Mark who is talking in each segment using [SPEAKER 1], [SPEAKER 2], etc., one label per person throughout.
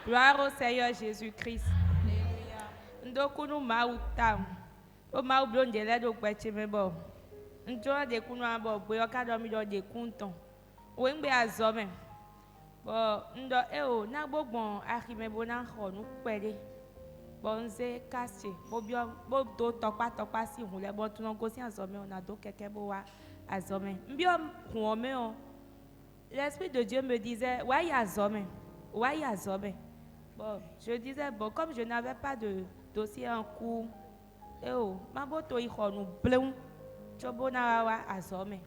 [SPEAKER 1] Gloire au Seigneur Jésus-Christ. Ndokunu mautam. O mau blondele do kwechimebo. Njona de kunu abo boyo kadomi do de kunton. O ngbe azome. Bo ndo o na gbogbon akimebo na ho nu pede. Bo nze kache. Bo bio bo do topa si hunle bo tunon go si azome on a do keke bo wa azome. Mbio huome on. L'Esprit de Dieu me disait, ouais, azome. Ouais, azome. Bon, je disais, bon, comme je n'avais pas de dossier en cours, ma boto y nous blum, chobona wa azome.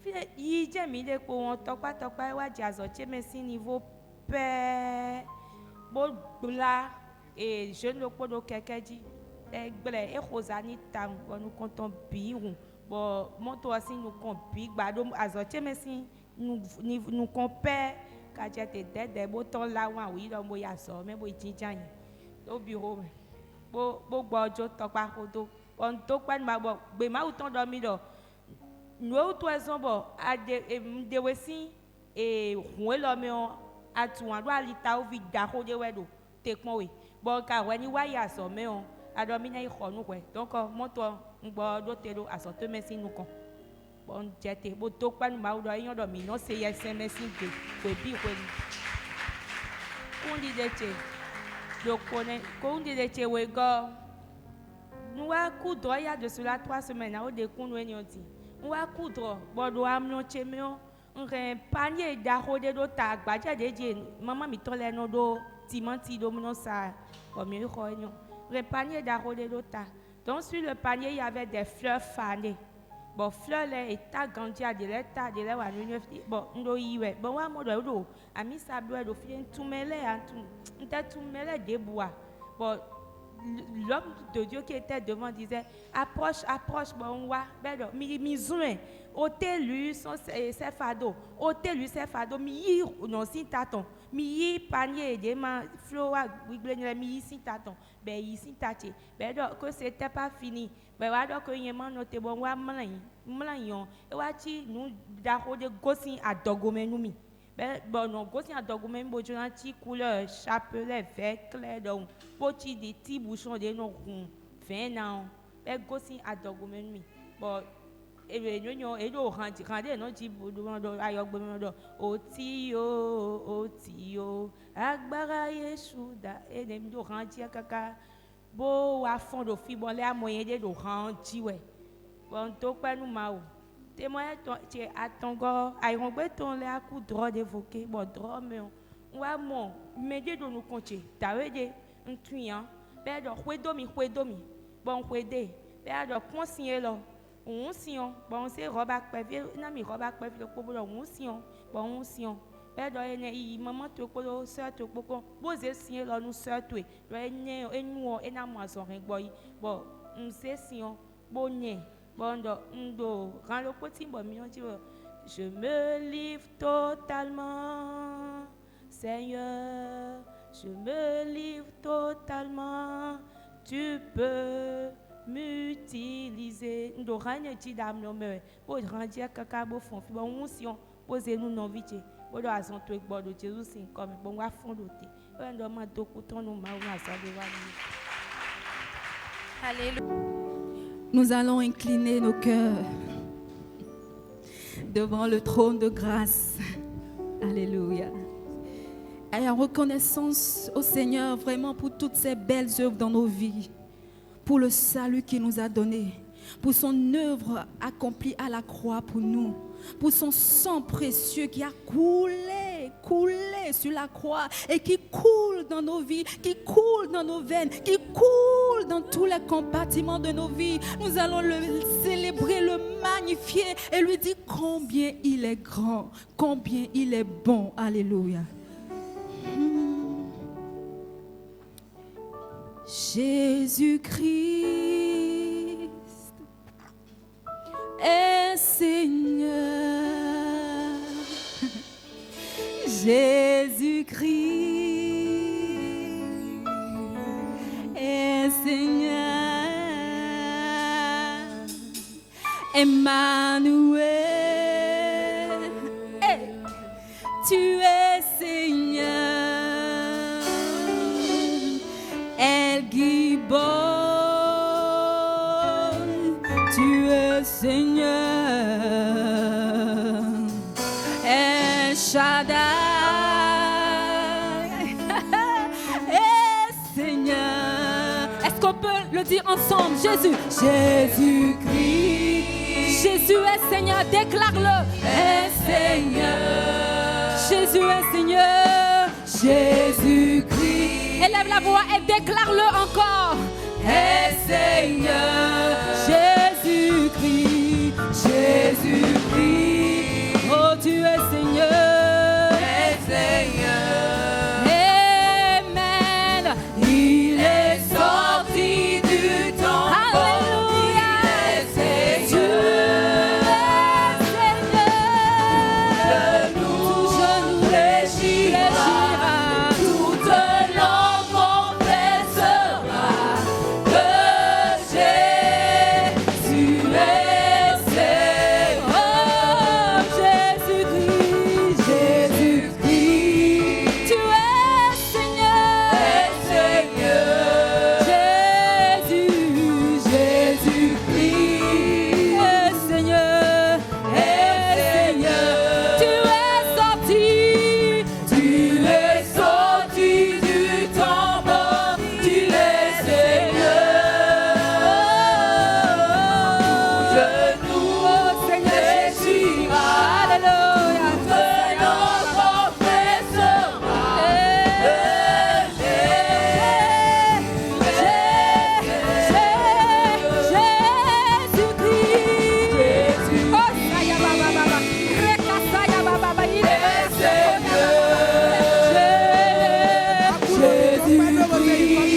[SPEAKER 1] File, yi jemi de ko on tokpa wa jazo cheme si niveau pe bo bla et je ne ko do kekeji e gble e khozani tam ko nous comptons biru bon monto asi nous kon bi gbado azo cheme si nous compare quand j'étais des boutons là où oui donc moi y so mais moi jinjan au bureau bo gbojo tokpa kodo on tokpa ma bo gbe ma uton dormi do no to ezon bo ade de wesi e hun lo me on atu an do alita o vi da ko de wedo te pon we bo ka we ni wa ya so me on adomi na ikho nu we donc moto ngbo do te do aso to me si nu kon bon jete bo to pa ma do yan do mi no se SMS de we bi we kundi de che do kone kundi de che we go nous a coudre il y a de cela 3 semaines au de kun we nyoti nous a coudre bo do amno che me on panier da rode do ta gbaje de je maman mi to le no do timanti do no sa comme il ko nyon le panier da rode do ta donc sur le panier il y avait des fleurs fanées. Bon fleur les état grandi à de l'état de la wa bon ndo yiwe bon wa mo do ami sablo do fi ntumele ntumele de bois bon l'homme de Dieu qui était devant disait approche bon wa bedo mi zouen otelu son ses fardeaux otelu ses fardeaux mi yi non si taton mi yi panier de ma floa gbegne mi yi si taton be yi si tache bedo que c'était pas fini be wa do ko yen man note bon wa mlan yon e wa chi nu da ho de gosin adogome nu mi bon non gosin adogome bo jona chi couleur chapelet vert clair donc poti de petits bouchons de non vin nan be gosin adogome nu mi bon e nyonyo e do rande no ji do ayogbe do oti o agbára Yesu da e dem do rande kaka bo wa fond do fi bon le a moyen de do rande we bon to pa nou ma o témoin tu atongo ay rongbe ton le a coup droit d'évoquer bon droit mais on wa mon médé do nous compter ta wede ntuyan be do hwedomi bon hwede be do consigner lo on sion bon c'est roba pevi na mi roba pevi le pobo lo on sion bon on sion be do ene i maman to polo sœur to poko boze sien lo nous sœur to do ene enu e na mo so ren boy bon on se sion bonye bon ndo rend le petit bon mi on dit je me livre totalement Seigneur je me livre totalement tu peux m'utiliser ndo ranya ti dam no me bo randia kaka bo fon fi bon sion poser nous non vite bo do azon to egbo do Jesus sin comme bon wa fon do te o ndo ma do ku ton no ma wa sa de wa ni.
[SPEAKER 2] Alléluia. Nous allons incliner nos cœurs devant le trône de grâce. Alléluia. Et en reconnaissance au Seigneur vraiment pour toutes ces belles œuvres dans nos vies, pour le salut qu'il nous a donné, pour son œuvre accomplie à la croix pour nous, pour son sang précieux qui a coulé sur la croix et qui coule dans nos vies, qui coule dans nos veines, qui coule dans tous les compartiments de nos vies. Nous allons le célébrer, le magnifier et lui dire combien il est grand, combien il est bon. Alléluia. Jésus-Christ est Seigneur. Jésus-Christ est Seigneur. Emmanuel, hey, tu es Seigneur. Seigneur, El Shaddai, Seigneur. Est-ce qu'on peut le dire ensemble? Jésus, Jésus-Christ. Jésus est Seigneur, déclare-le. Est Seigneur. Jésus est Seigneur. Jésus-Christ. Élève la voix et déclare-le encore. Est Seigneur. Jésus-Christ. Jésus-Christ. Oh, tu es Seigneur. Est Seigneur. Amen. Il est sorti du temple. Alléluia. Il est Seigneur. Tout genou fléchira, toute langue confessera que Jésus est Seigneur. Oh, Jésus-Christ, Jésus-Christ, tu es Seigneur. Jésus, Jésus-Christ est Seigneur. Tu es sorti du temple. Tu es Seigneur. Genou fléchira. Alléluia. Toute langue confessera Jésus-Christ. Oh, Saya Baba Baba. Reka Saya Baba Baba. Il est
[SPEAKER 3] Alléluia.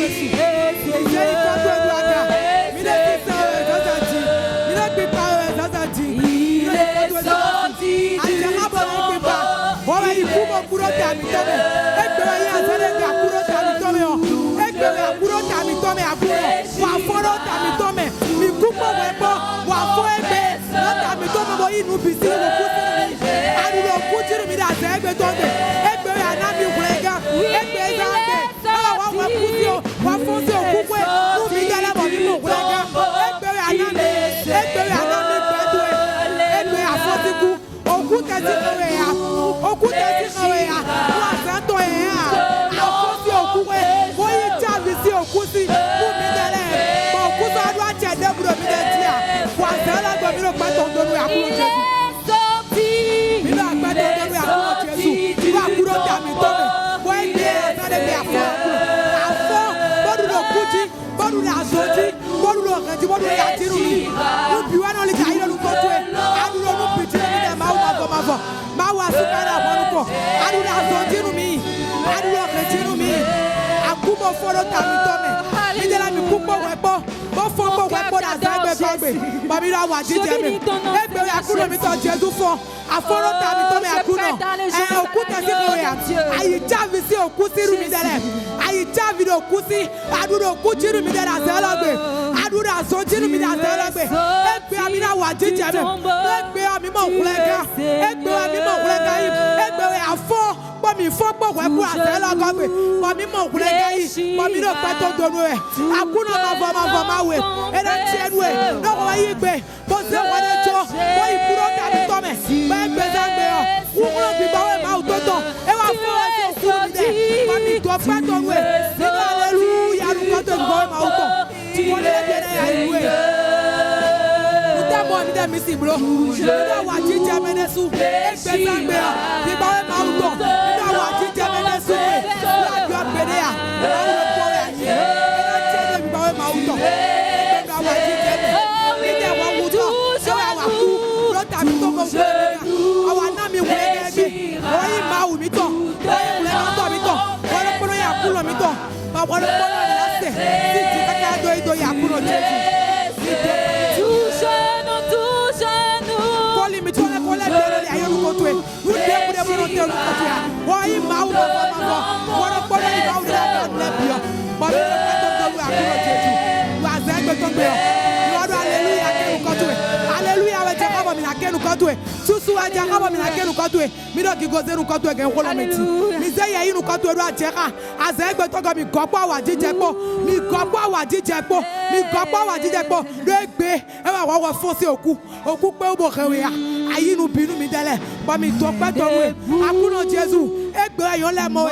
[SPEAKER 3] Yesu wa jaka ba mina ke nu ko tuwe. Mi do ki goze nu ko tuwe gen ko lo meti. Mi ze ye yi nu ko tuwe do ajeka. Aze egbe to go mi gopo awa jije po. Mi gopo awa jije po. Mi gopo awa jije po. Do egbe e wa wo fo si oku. Oku pe o bo rewe ya. Ayi nu binu mi dele. Ba mi to pe to we. Akuno Jesu. Egbe yo le mo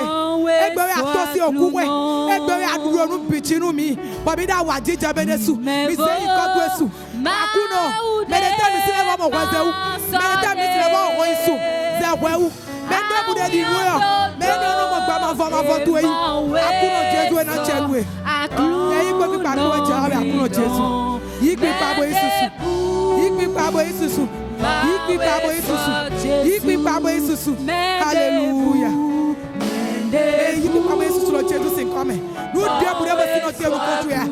[SPEAKER 3] we. Egbe ya to si oku we. Egbe ya duro nu bichinu mi. Ba mi da wa jije be Jesu. Mi se yi ko to Jesu. Akuno. Me de tell me say mo wa zewu. Me de tell me say mo wo isu. Zewu. Me de bu de di nuyo. Me de no mo gba ma fo to yi. Akuno Jesu e na chelwe. Eyi ko mi pa ko je akuno Jesu. Yi gbe pa bo isusu. Yi gbe pa bo isusu. Yi gbe pa bo isusu. Yi gbe pa bo isusu. Hallelujah. Yi gbe pa bo isusu lo Jesu sin come. Nu de bu de bo sin o te lu ko to ya.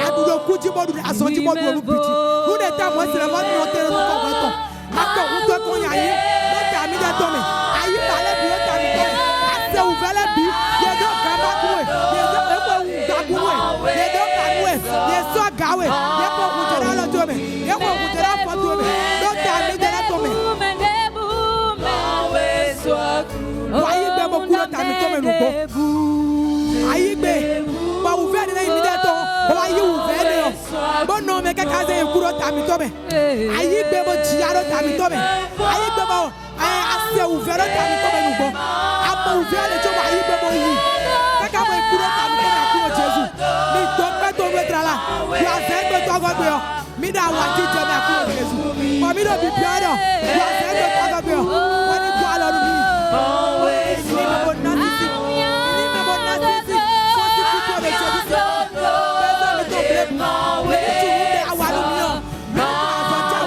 [SPEAKER 3] Adudo ku ji modu aso ji modu lu biti. Nu de ta mo sire mo ni o te lu ko to. Akọ ku to ko yan yi. Lo ta mi de to mi. Ayi ba le bi o ta mi to. Ase u vele bi. Ye do ga ba ku we. Ye do e ko u ga ku we. Ye do ga ku we. Ye so ga we. Ye ko ku je la to mi. Ye ko ku je la fo to mi. Lo ta mi de la to mi. Wa yi gbe mo ku lo ta mi to mi nu ko. Ayi gbe. Ba u ve ni mi de to. Ba yi u ve ni o. Bo no me ke ka ze ku lo ta mi to mi. Ayi gbe mo ji aro ta mi to mi. Ayi gbe mo ase u ve lo ta mi to mi nu ko. Amo u ve le jo wa yi gbe mo yi. Ke ka mo ku lo ta mi to mi akuno Jesu. Mi to pe to we tra la. Wa ze gbe to go gbe o. Mi da wa ji je mi akuno Jesu. Mo mi do bi bi ado. Wa ze gbe to go gbe o. Won ni gbo alo mi. Ni me bo na ti. Ni me bo na ti. Ko ti ku to le Jesu. Beso mi to ble. Mi tu de awaru mi o.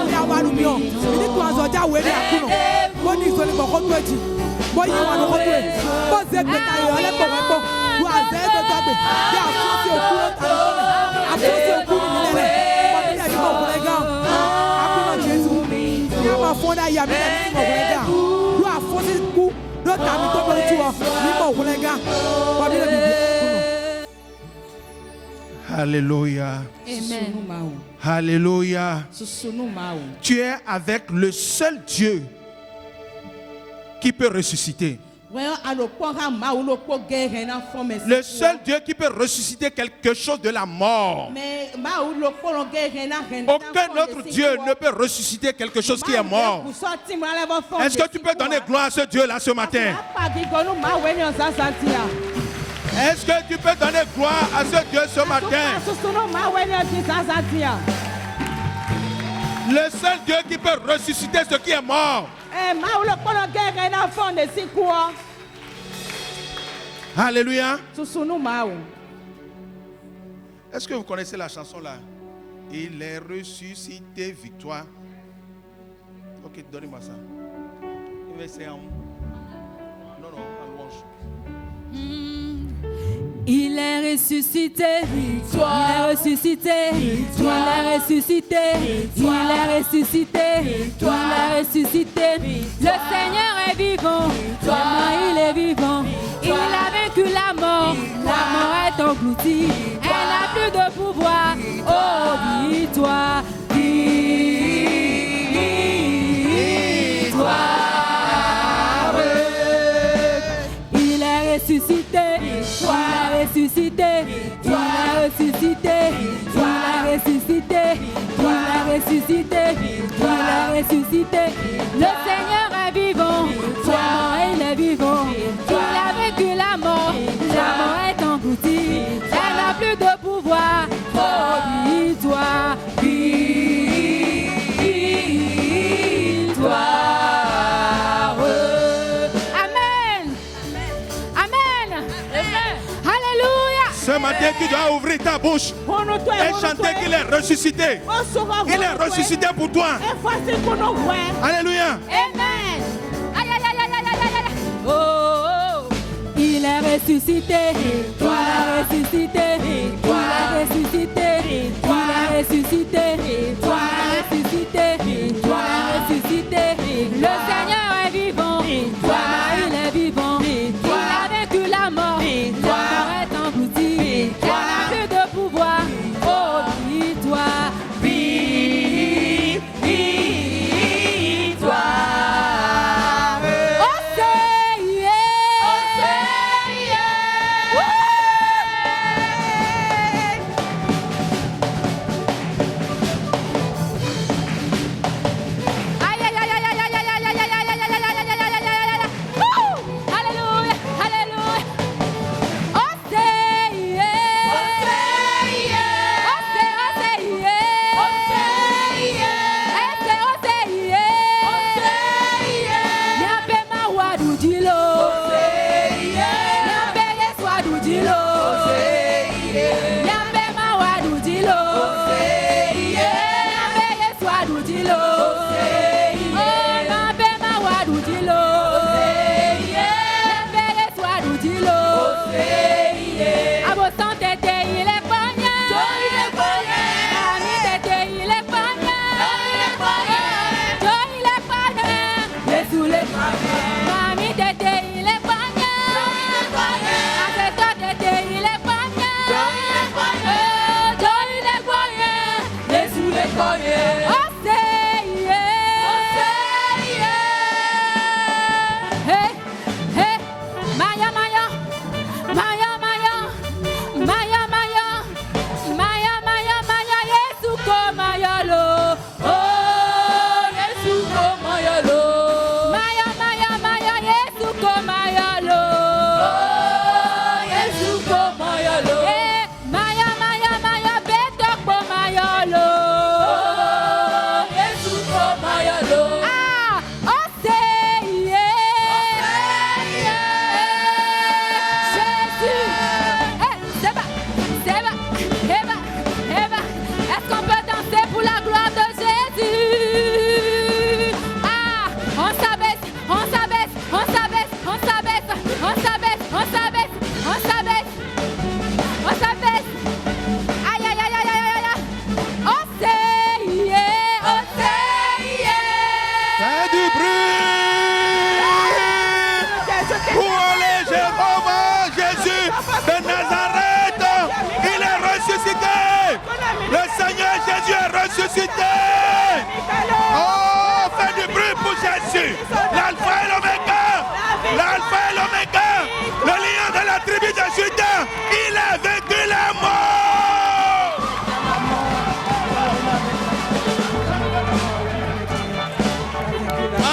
[SPEAKER 3] Mi awaru mi o. Mi tu azoja we ni akuno. Mo ni so ni mo ko to eji. Mo yi wa no ko to e. Mo ze gbe ta yo le po we po. Wa ze gbe to gbe. Ya so ti oku lo ta lo mi. Aso ti oku mi lele. Mo mi ya ni mo ko le gan. Akuno Jesu. Ya ma fo na ya mi na ni mo ko le gan. Lu afo si ku lo ta mi to be tu o. Ni mo ko le gan. Mo mi le bi akuno.
[SPEAKER 4] Alléluia.
[SPEAKER 2] Amen.
[SPEAKER 4] Alléluia. Tu es avec le seul Dieu qui peut ressusciter. Le seul Dieu qui peut ressusciter quelque chose de la mort. Aucun autre Dieu ne peut ressusciter quelque chose qui est mort. Est-ce que tu peux donner gloire à ce Dieu-là ce matin? Est-ce que tu peux donner gloire à ce Dieu ce matin? Le seul Dieu qui peut ressusciter ce qui est mort. Alléluia. Est-ce que vous connaissez la chanson là? Il est ressuscité, victoire. Ok, donnez-moi ça. Il va essayer en... Non, en louange.
[SPEAKER 2] Il est ressuscité, victoire. Il est ressuscité, victoire. Il est ressuscité, victoire. Il est ressuscité, victoire. Il est ressuscité. Le Seigneur est vivant, vraiment il est vivant. Il a vaincu la mort est engloutie. Elle n'a plus de pouvoir. Oh, victoire, victoire. Il est ressuscité. Il a ressuscité, il a ressuscité, il a ressuscité, il a ressuscité, il a ressuscité. Le Seigneur est vivant, vraiment il est vivant. Il a vaincu la mort est engloutie. Elle n'a plus de pouvoir. Oh, victoire, victoire.
[SPEAKER 4] Ce matin, tu dois ouvrir ta bouche et chanter qu'il est ressuscité. Il est ressuscité pour toi. Alléluia.
[SPEAKER 2] Amen. Oh, il est ressuscité. Il est ressuscité. Il est ressuscité. Il est ressuscité. Il est ressuscité. Il est ressuscité. Le Seigneur est vivant. Il est vivant. Il a vaincu la mort. Est engloutie. Elle n'a plus de pouvoir. Oh, victoire, victoire.
[SPEAKER 4] ressuscité. Oh, fais du bruit pour Jésus. L'alpha et l'oméga. L'alpha et l'oméga. Le lion de la tribu de Juda. Il a vaincu la mort.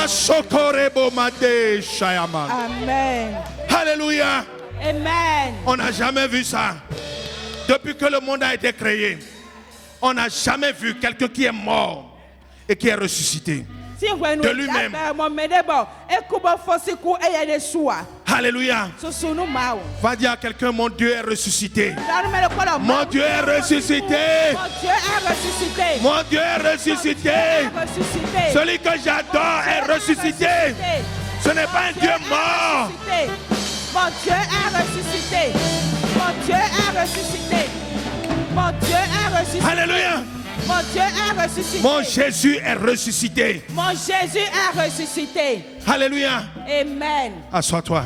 [SPEAKER 4] Ashokorebo Mate Shayaman.
[SPEAKER 3] Amen.
[SPEAKER 4] Alléluia.
[SPEAKER 3] Amen.
[SPEAKER 4] On n'a jamais vu ça. Depuis que le monde a été créé, on n'a jamais vu quelqu'un qui est mort et qui est ressuscité de lui-même. Alléluia. Va dire à quelqu'un, mon Dieu est ressuscité. Mon Dieu est ressuscité. Mon Dieu est ressuscité. Celui que j'adore est ressuscité. Ce n'est pas un Dieu mort.
[SPEAKER 3] Mon Dieu est ressuscité. Mon Dieu est ressuscité. Mon Dieu est ressuscité.
[SPEAKER 4] Alléluia.
[SPEAKER 3] Mon Dieu est ressuscité.
[SPEAKER 4] Mon Jésus est ressuscité.
[SPEAKER 3] Mon Jésus est ressuscité.
[SPEAKER 4] Alléluia.
[SPEAKER 3] Amen.
[SPEAKER 4] Assois-toi.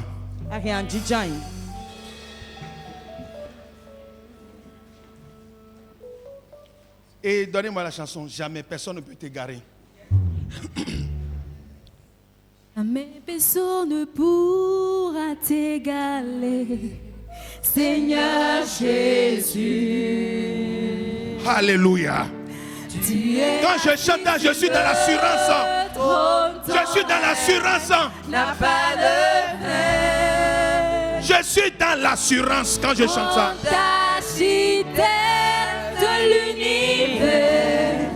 [SPEAKER 4] Et donnez-moi la chanson. Jamais personne ne peut t'égarer.
[SPEAKER 2] Jamais personne ne pourra t'égaler, Seigneur Jésus.
[SPEAKER 4] Alléluia. Quand je chante, je suis dans l'assurance. Je suis dans l'assurance. Je suis dans l'assurance quand je chante ça.
[SPEAKER 2] Architecte de l'univers,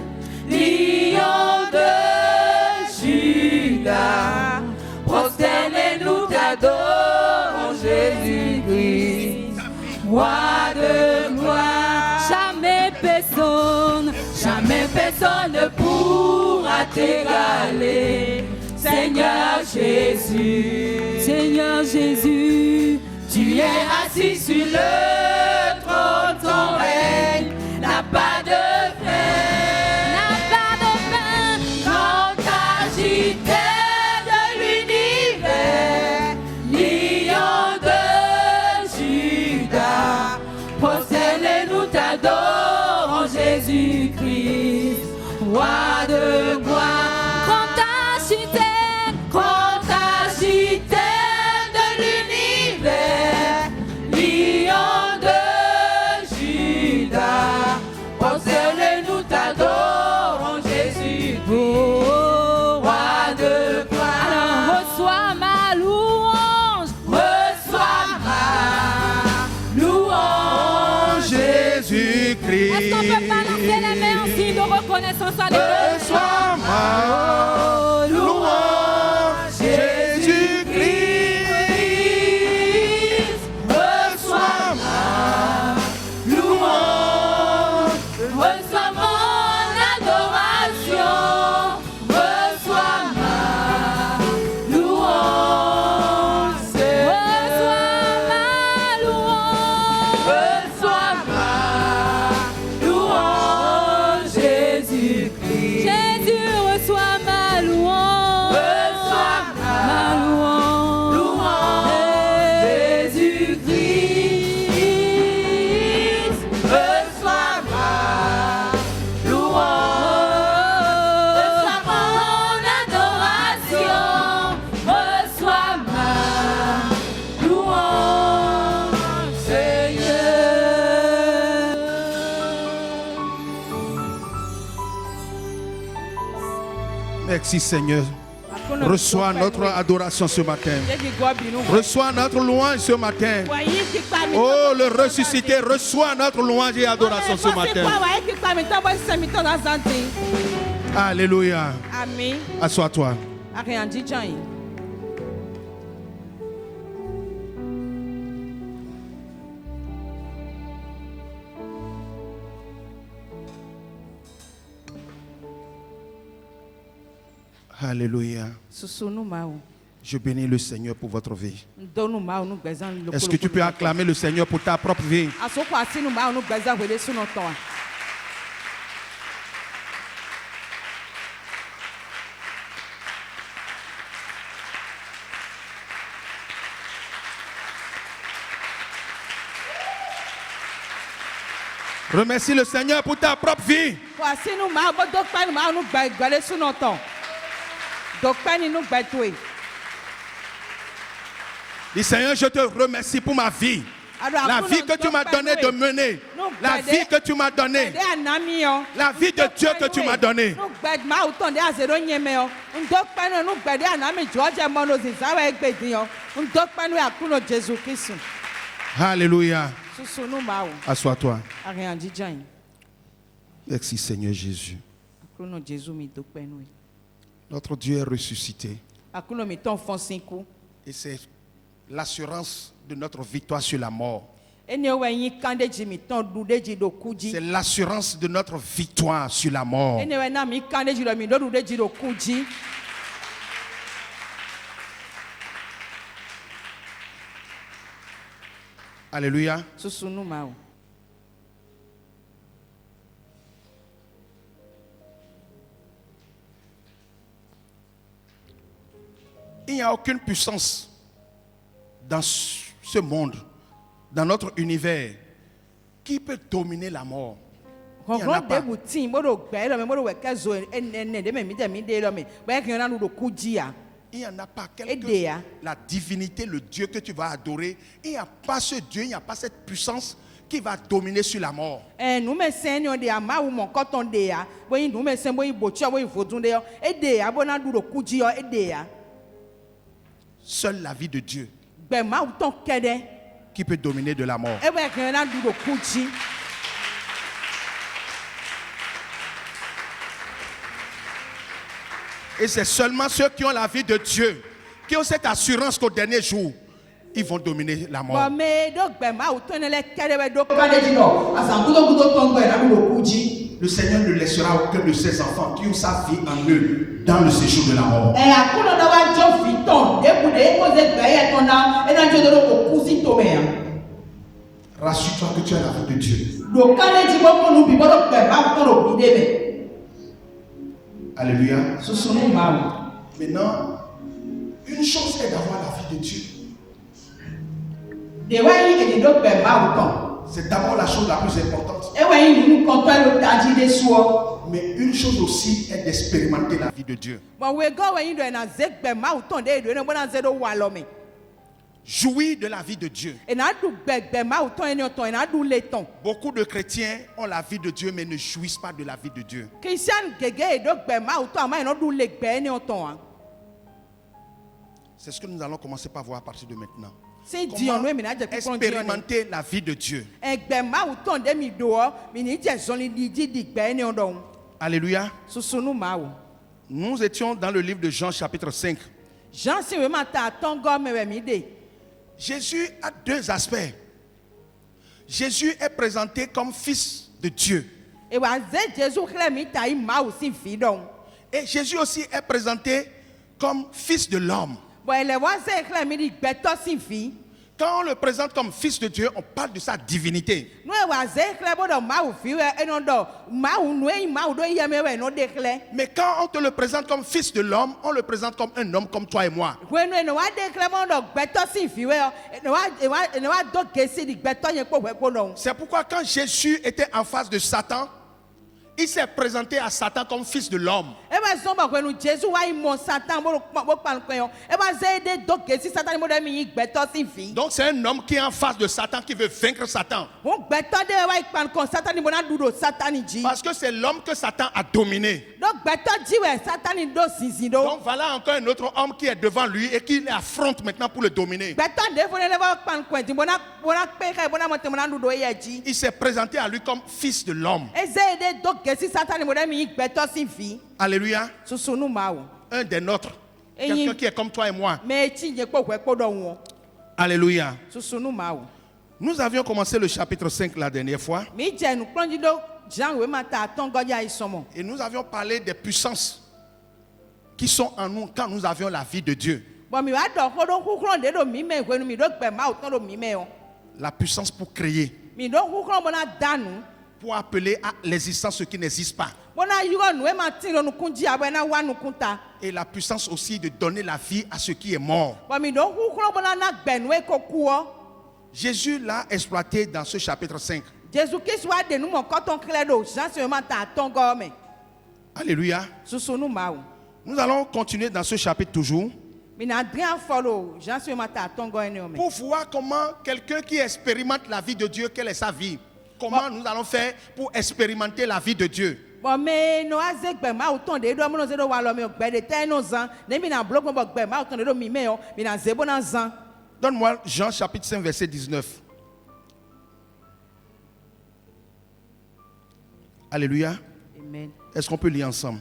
[SPEAKER 2] lion de Juda, prosternez-nous, t'adorons Jésus-Christ, roi de gloire. Jamais personne ne pourra t'égaler, Seigneur Jésus. Seigneur Jésus, tu es assis sur le trône, ton règne n'a pas de fin. N'a pas de fin. Quand t'agitais de l'univers, lion de Juda, prosternez-nous, t'adorons Jésus-Christ, roi de gloire. Quand t'agitais de l'univers, lion de Juda, prosternez-nous, t'adorons Jésus-Christ, roi de gloire. Alors reçois ma louange, reçois ma louange.
[SPEAKER 4] Jésus-Christ.
[SPEAKER 2] Est-ce qu'on peut pas lancer les mains en signe de reconnaissance à Dieu?
[SPEAKER 4] Reçois ma louange, Jésus-Christ.
[SPEAKER 2] Reçois ma louange, reçois mon adoration, reçois ma louange, reçois ma louange, reçois ma louange, Jésus-Christ. Jésus, reçois ma louange, reçois ma louange, Jésus-Christ. Reçois ma louange, reçois mon adoration, reçois ma louange, Seigneur.
[SPEAKER 4] Merci Seigneur. Reçois notre adoration ce matin. Reçois notre louange ce matin. Oh, le ressuscité, reçois notre louange et adoration ce matin. Alléluia.
[SPEAKER 3] Amen.
[SPEAKER 4] Assois-toi. Alléluia. Je bénis le Seigneur pour votre vie. Est-ce que tu peux acclamer le Seigneur pour ta propre vie? Remercie le Seigneur pour ta propre vie.
[SPEAKER 3] Voici nous ma bo dokpa nous ma nous gbale sous notre temps. Dokpa ni nous gbetwe.
[SPEAKER 4] Dis Seigneur, je te remercie pour ma vie. La vie que tu m'as donnée de mener. La vie que tu m'as donnée. La vie de Dieu que tu m'as donnée. Alléluia. Assois-toi. Merci Seigneur Jésus. Notre Dieu est ressuscité. Et c'est l'assurance de notre victoire sur la mort. C'est l'assurance de notre victoire sur la mort. Alléluia. Il n'y a aucune puissance dans ce monde, dans notre univers, qui peut dominer la mort. Il n'y en a pas. Il n'y en a pas. La divinité, le Dieu que tu vas adorer, il n'y a pas ce Dieu, il n'y a pas cette puissance qui va dominer sur la mort. Seule la vie de Dieu qui peut dominer de la mort. Et c'est seulement ceux qui ont la vie de Dieu, qui ont cette assurance qu'au dernier jour, ils vont dominer la mort. Le Seigneur ne laissera aucun de ses enfants qui ont sa vie en eux dans le séjour de la mort. Rassure-toi que tu as la vie de Dieu. Alléluia. Maintenant, une chose est d'avoir la vie de Dieu. C'est d'abord la chose la plus importante. Mais une chose aussi est d'expérimenter la vie de Dieu. Jouir de la vie de Dieu. Beaucoup de chrétiens ont la vie de Dieu mais ne jouissent pas de la vie de Dieu. C'est ce que nous allons commencer par voir à partir de maintenant. Comment expérimenter la vie de Dieu. Alléluia. Nous étions dans le livre de Jean chapitre 5. Jésus a deux aspects. Jésus est présenté comme fils de Dieu. Et Jésus aussi est présenté comme fils de l'homme. Quand on le présente comme fils de Dieu, on parle de sa divinité. Mais quand on te le présente comme fils de l'homme, on le présente comme un homme comme toi et moi. C'est pourquoi quand Jésus était en face de Satan, il s'est présenté à Satan comme fils de l'homme. Donc c'est un homme qui est en face de Satan, qui veut vaincre Satan. Parce que c'est l'homme que Satan a dominé. Donc voilà encore un autre homme qui est devant lui et qui l'affronte maintenant pour le dominer. Il s'est présenté à lui comme fils de l'homme. Alléluia. Un des nôtres. Quelqu'un qui est comme toi et moi. Alléluia. Nous avions commencé le chapitre 5 la dernière fois. Et nous avions parlé des puissances qui sont en nous quand nous avions la vie de Dieu. La puissance pour créer. Pour appeler à l'existence ce qui n'existe pas. Et la puissance aussi de donner la vie à ce qui est mort. Jésus l'a exploité dans ce chapitre 5.
[SPEAKER 5] Jésus Christ wa de nous mon coton clair d'eau. Jean seulement ta ton gomme.
[SPEAKER 4] Alléluia.
[SPEAKER 5] Sous nous maou.
[SPEAKER 4] Nous allons continuer dans ce chapitre toujours.
[SPEAKER 5] Mais n'a rien follow. Jean seulement ta ton gomme.
[SPEAKER 4] Pour voir comment quelqu'un qui expérimente la vie de Dieu, quelle est sa vie. Comment nous allons faire pour expérimenter la vie de Dieu.
[SPEAKER 5] Bon mais no azek be ma uton de do mo no zedo wa lo me gbe de ten no zan. Ne mi na blog mo gbe ma uton de do mi me yo. Mi na zebo na zan.
[SPEAKER 4] Donne-moi Jean chapitre 5 verset 19. Alléluia.
[SPEAKER 5] Amen.
[SPEAKER 4] Est-ce qu'on peut lire ensemble?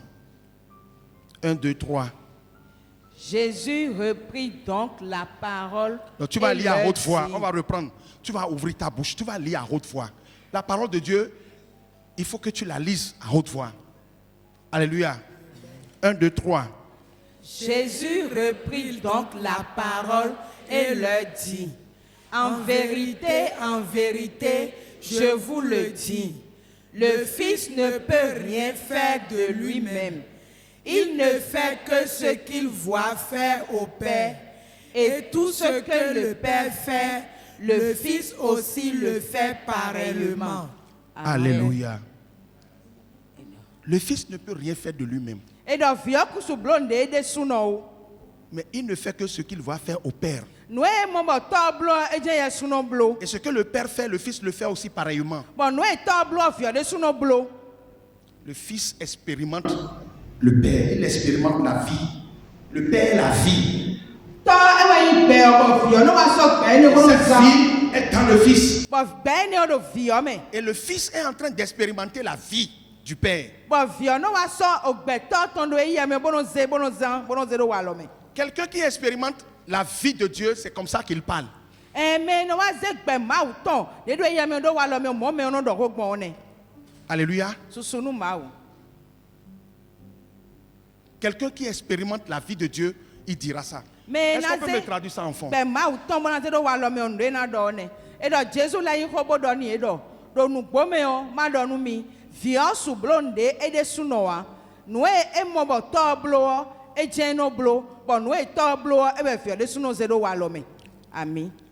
[SPEAKER 4] 1, 2, 3.
[SPEAKER 5] Jésus reprit donc la parole.
[SPEAKER 4] Donc, tu vas
[SPEAKER 5] et
[SPEAKER 4] lire à
[SPEAKER 5] leur
[SPEAKER 4] haute voix.
[SPEAKER 5] dit,
[SPEAKER 4] On va reprendre. Tu vas ouvrir ta bouche. Tu vas lire à haute voix. La parole de Dieu, il faut que tu la lises à haute voix. Alléluia. 1, 2, 3.
[SPEAKER 5] Jésus reprit donc la parole et leur dit, en vérité, je vous le dis, le Fils ne peut rien faire de lui-même. Il ne fait que ce qu'il voit faire au Père. Et tout ce que le Père fait, le Fils aussi le fait pareillement.
[SPEAKER 4] Alléluia. Le Fils ne peut rien faire de lui-même.
[SPEAKER 5] Et donc,
[SPEAKER 4] Mais il ne fait que ce qu'il va faire au Père. Et ce que le Père fait, le Fils le fait aussi pareillement. Le Fils expérimente le Père. Il expérimente la vie. Le Père est la vie. Cette vie est dans le Fils. Et le Fils est en train d'expérimenter la vie du Père. Quelqu'un qui expérimente la vie de Dieu, c'est comme ça qu'il parle. Alléluia. Quelqu'un qui expérimente la vie de Dieu, il dira ça. Est-ce qu'on peut me traduire ça en fond?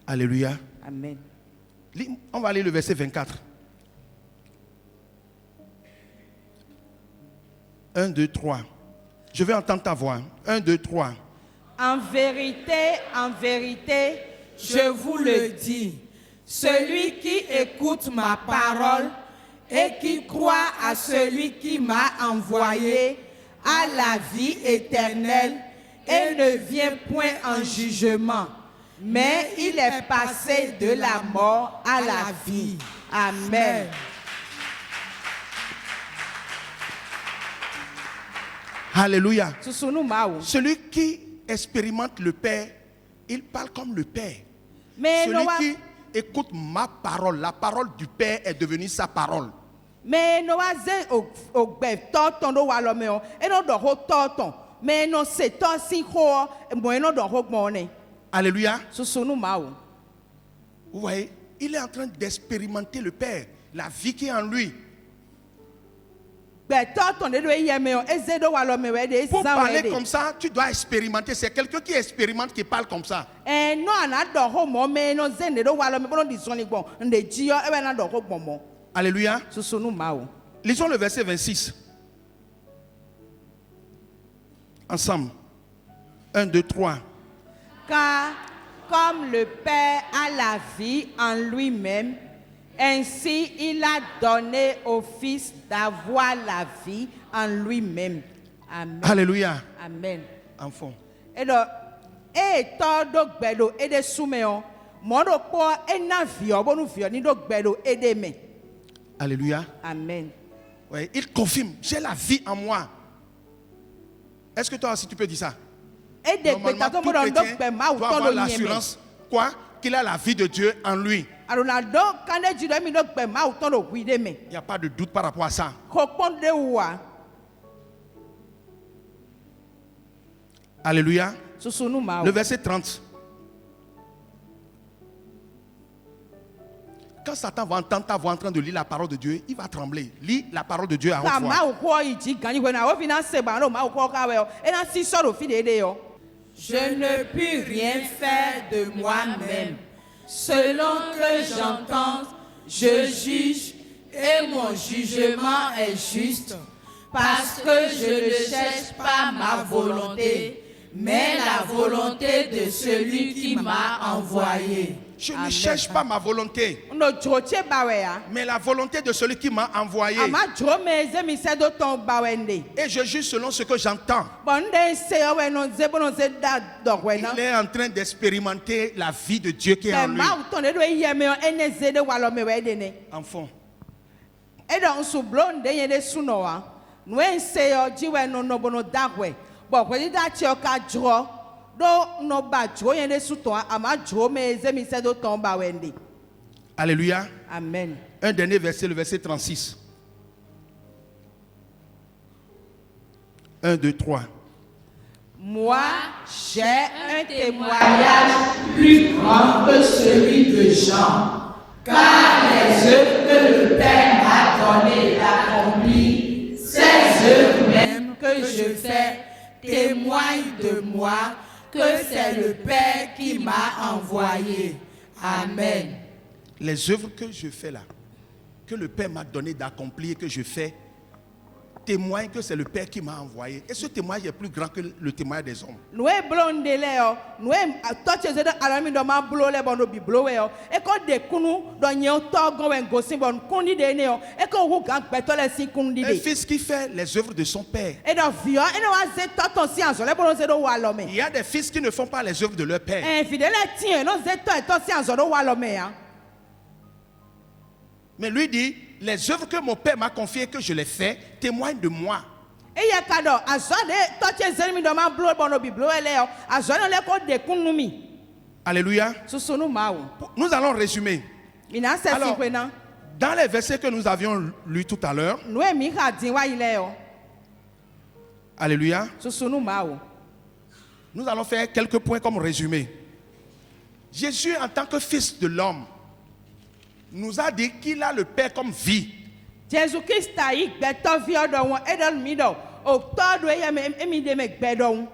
[SPEAKER 4] Alléluia.
[SPEAKER 5] Amen.
[SPEAKER 4] On va lire le verset 24. 1, 2, 3. Je vais entendre ta voix. 1, 2, 3.
[SPEAKER 5] En vérité, je vous le dis, celui qui écoute ma parole et qui croit à celui qui m'a envoyé a la vie éternelle et ne vient point en jugement, mais il est passé de la mort à la vie. Amen.
[SPEAKER 4] Alléluia. Celui qui expérimente le Père, il parle comme le Père.
[SPEAKER 5] Mais
[SPEAKER 4] celui qui écoute ma parole, la parole du Père est devenue sa parole.
[SPEAKER 5] Mais nous avons
[SPEAKER 4] Alléluia. Vous voyez, il est en train d'expérimenter le Père, la vie qui est en lui. Pour parler comme ça, tu dois expérimenter. C'est quelqu'un qui expérimente qui parle comme ça. Alléluia. Lisons le verset 26. Ensemble. 1, 2, 3.
[SPEAKER 5] Car comme le Père a la vie en lui-même, ainsi il a donné au Fils d'avoir la vie en lui-même. Amen.
[SPEAKER 4] Alléluia.
[SPEAKER 5] Amen.
[SPEAKER 4] Enfant.
[SPEAKER 5] Et donc, et todo gbedo et de souméon, modo po et na vio bonu vio ni do gbedo et de me.
[SPEAKER 4] Alléluia.
[SPEAKER 5] Amen.
[SPEAKER 4] Ouais, il confirme, j'ai la vie en moi. Est-ce que toi aussi tu peux dire ça?
[SPEAKER 5] Et de
[SPEAKER 4] Normalement, tout chrétien doit avoir l'assurance quoi? Qu'il a la vie de Dieu en lui. Il n'y a pas de doute par rapport à ça. Alléluia. Le verset 30. Quand Satan va entendre ta voix en train de lire la parole de Dieu, il va trembler. Lis la parole de Dieu à haute voix.
[SPEAKER 5] Je ne puis rien faire de moi-même. Selon que j'entends, je juge et mon jugement est juste, parce que je ne cherche pas ma volonté, mais la volonté de celui qui m'a envoyé.
[SPEAKER 4] Je ne cherche pas ma volonté,
[SPEAKER 5] No joche bawea.
[SPEAKER 4] mais la volonté de celui qui m'a envoyé.
[SPEAKER 5] Ama jome zemi sedo ton bawende.
[SPEAKER 4] Et je juge selon ce que j'entends.
[SPEAKER 5] Bonde se owe no zebo no zeda dogwena.
[SPEAKER 4] Il est en train d'expérimenter la vie de Dieu qui est en lui.
[SPEAKER 5] Ma utonde do yeme o ene zede walo me wedene.
[SPEAKER 4] Enfant,
[SPEAKER 5] Edo nsu blonde yede sunoa. No ense yo jiwe no no bono dagwe. Bo kwedi da chi o ka jro. Do no ba jro yede suton ama jro me zemi sedo ton bawende.
[SPEAKER 4] alléluia.
[SPEAKER 5] Amen.
[SPEAKER 4] Un dernier verset, le verset 36. 1, 2, 3.
[SPEAKER 5] Moi, j'ai un témoignage plus grand que celui de Jean, car les œuvres que le Père m'a donné d'accomplir, ces œuvres même que je fais, témoignent de moi que c'est le Père qui m'a envoyé. Amen.
[SPEAKER 4] Les œuvres que je fais là, que le Père m'a donné d'accomplir, que je fais, témoignent que c'est le Père qui m'a envoyé. Et ce témoignage est plus grand que le témoignage des hommes.
[SPEAKER 5] Nous blonde leo, nous touche de alami do ma blo le bono bi blo we e ko de kunu do nyo to go wen gosin bon kundi de ne e ko hu gan beto le sin kundi
[SPEAKER 4] Un
[SPEAKER 5] de
[SPEAKER 4] fils qui fait les œuvres de son père.
[SPEAKER 5] e do vio e no wa ze to si anzo le bono ze do wa lo me
[SPEAKER 4] Il y a des fils qui ne font pas les œuvres de leur père.
[SPEAKER 5] e fidèle tien no ze to si anzo do wa lo me ya.
[SPEAKER 4] Mais lui dit, les œuvres que mon père m'a confiées, que je les fais, témoignent de moi.
[SPEAKER 5] E ya ka do azo de touche ze mi do ma blo bono bi blo le o azo no le ko de kunu mi
[SPEAKER 4] Alléluia.
[SPEAKER 5] susunu ma o
[SPEAKER 4] Nous allons résumer.
[SPEAKER 5] ina se
[SPEAKER 4] Alors,
[SPEAKER 5] si kwena
[SPEAKER 4] dans les versets que nous avions lus tout à l'heure,
[SPEAKER 5] nous e mi ha din wa ile o
[SPEAKER 4] alléluia,
[SPEAKER 5] susunu ma o.
[SPEAKER 4] nous allons faire quelques points comme résumé. Jésus, en tant que fils de l'homme, nous a dit qu'il a le Père comme vie.
[SPEAKER 5] Jésus Christ a eu beto vi odo won edol mi do o to do ye me emi de me gbedo won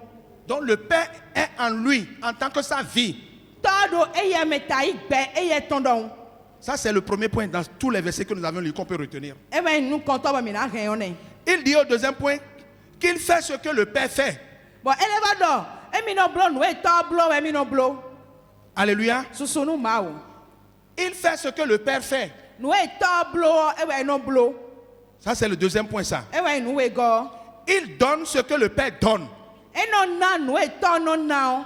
[SPEAKER 4] Donc le Père est en lui, en tant que sa vie.
[SPEAKER 5] to do eye me ta igbe eye ton do won
[SPEAKER 4] Ça, c'est le premier point dans tous les versets que nous avions lus qu'on peut retenir.
[SPEAKER 5] e ben nu kon to ba mi na hen one
[SPEAKER 4] Il dit au deuxième point qu'il fait ce que le Père fait.
[SPEAKER 5] bon ele ba do emi no blo nu e to blo emi no blo
[SPEAKER 4] Alléluia.
[SPEAKER 5] susu nu ma o
[SPEAKER 4] Il fait ce que le Père fait.
[SPEAKER 5] nu e to blo e we no blo
[SPEAKER 4] Ça, c'est le deuxième point, ça.
[SPEAKER 5] e we nu we go
[SPEAKER 4] Il donne ce que le Père donne.
[SPEAKER 5] e no na nu e to no na o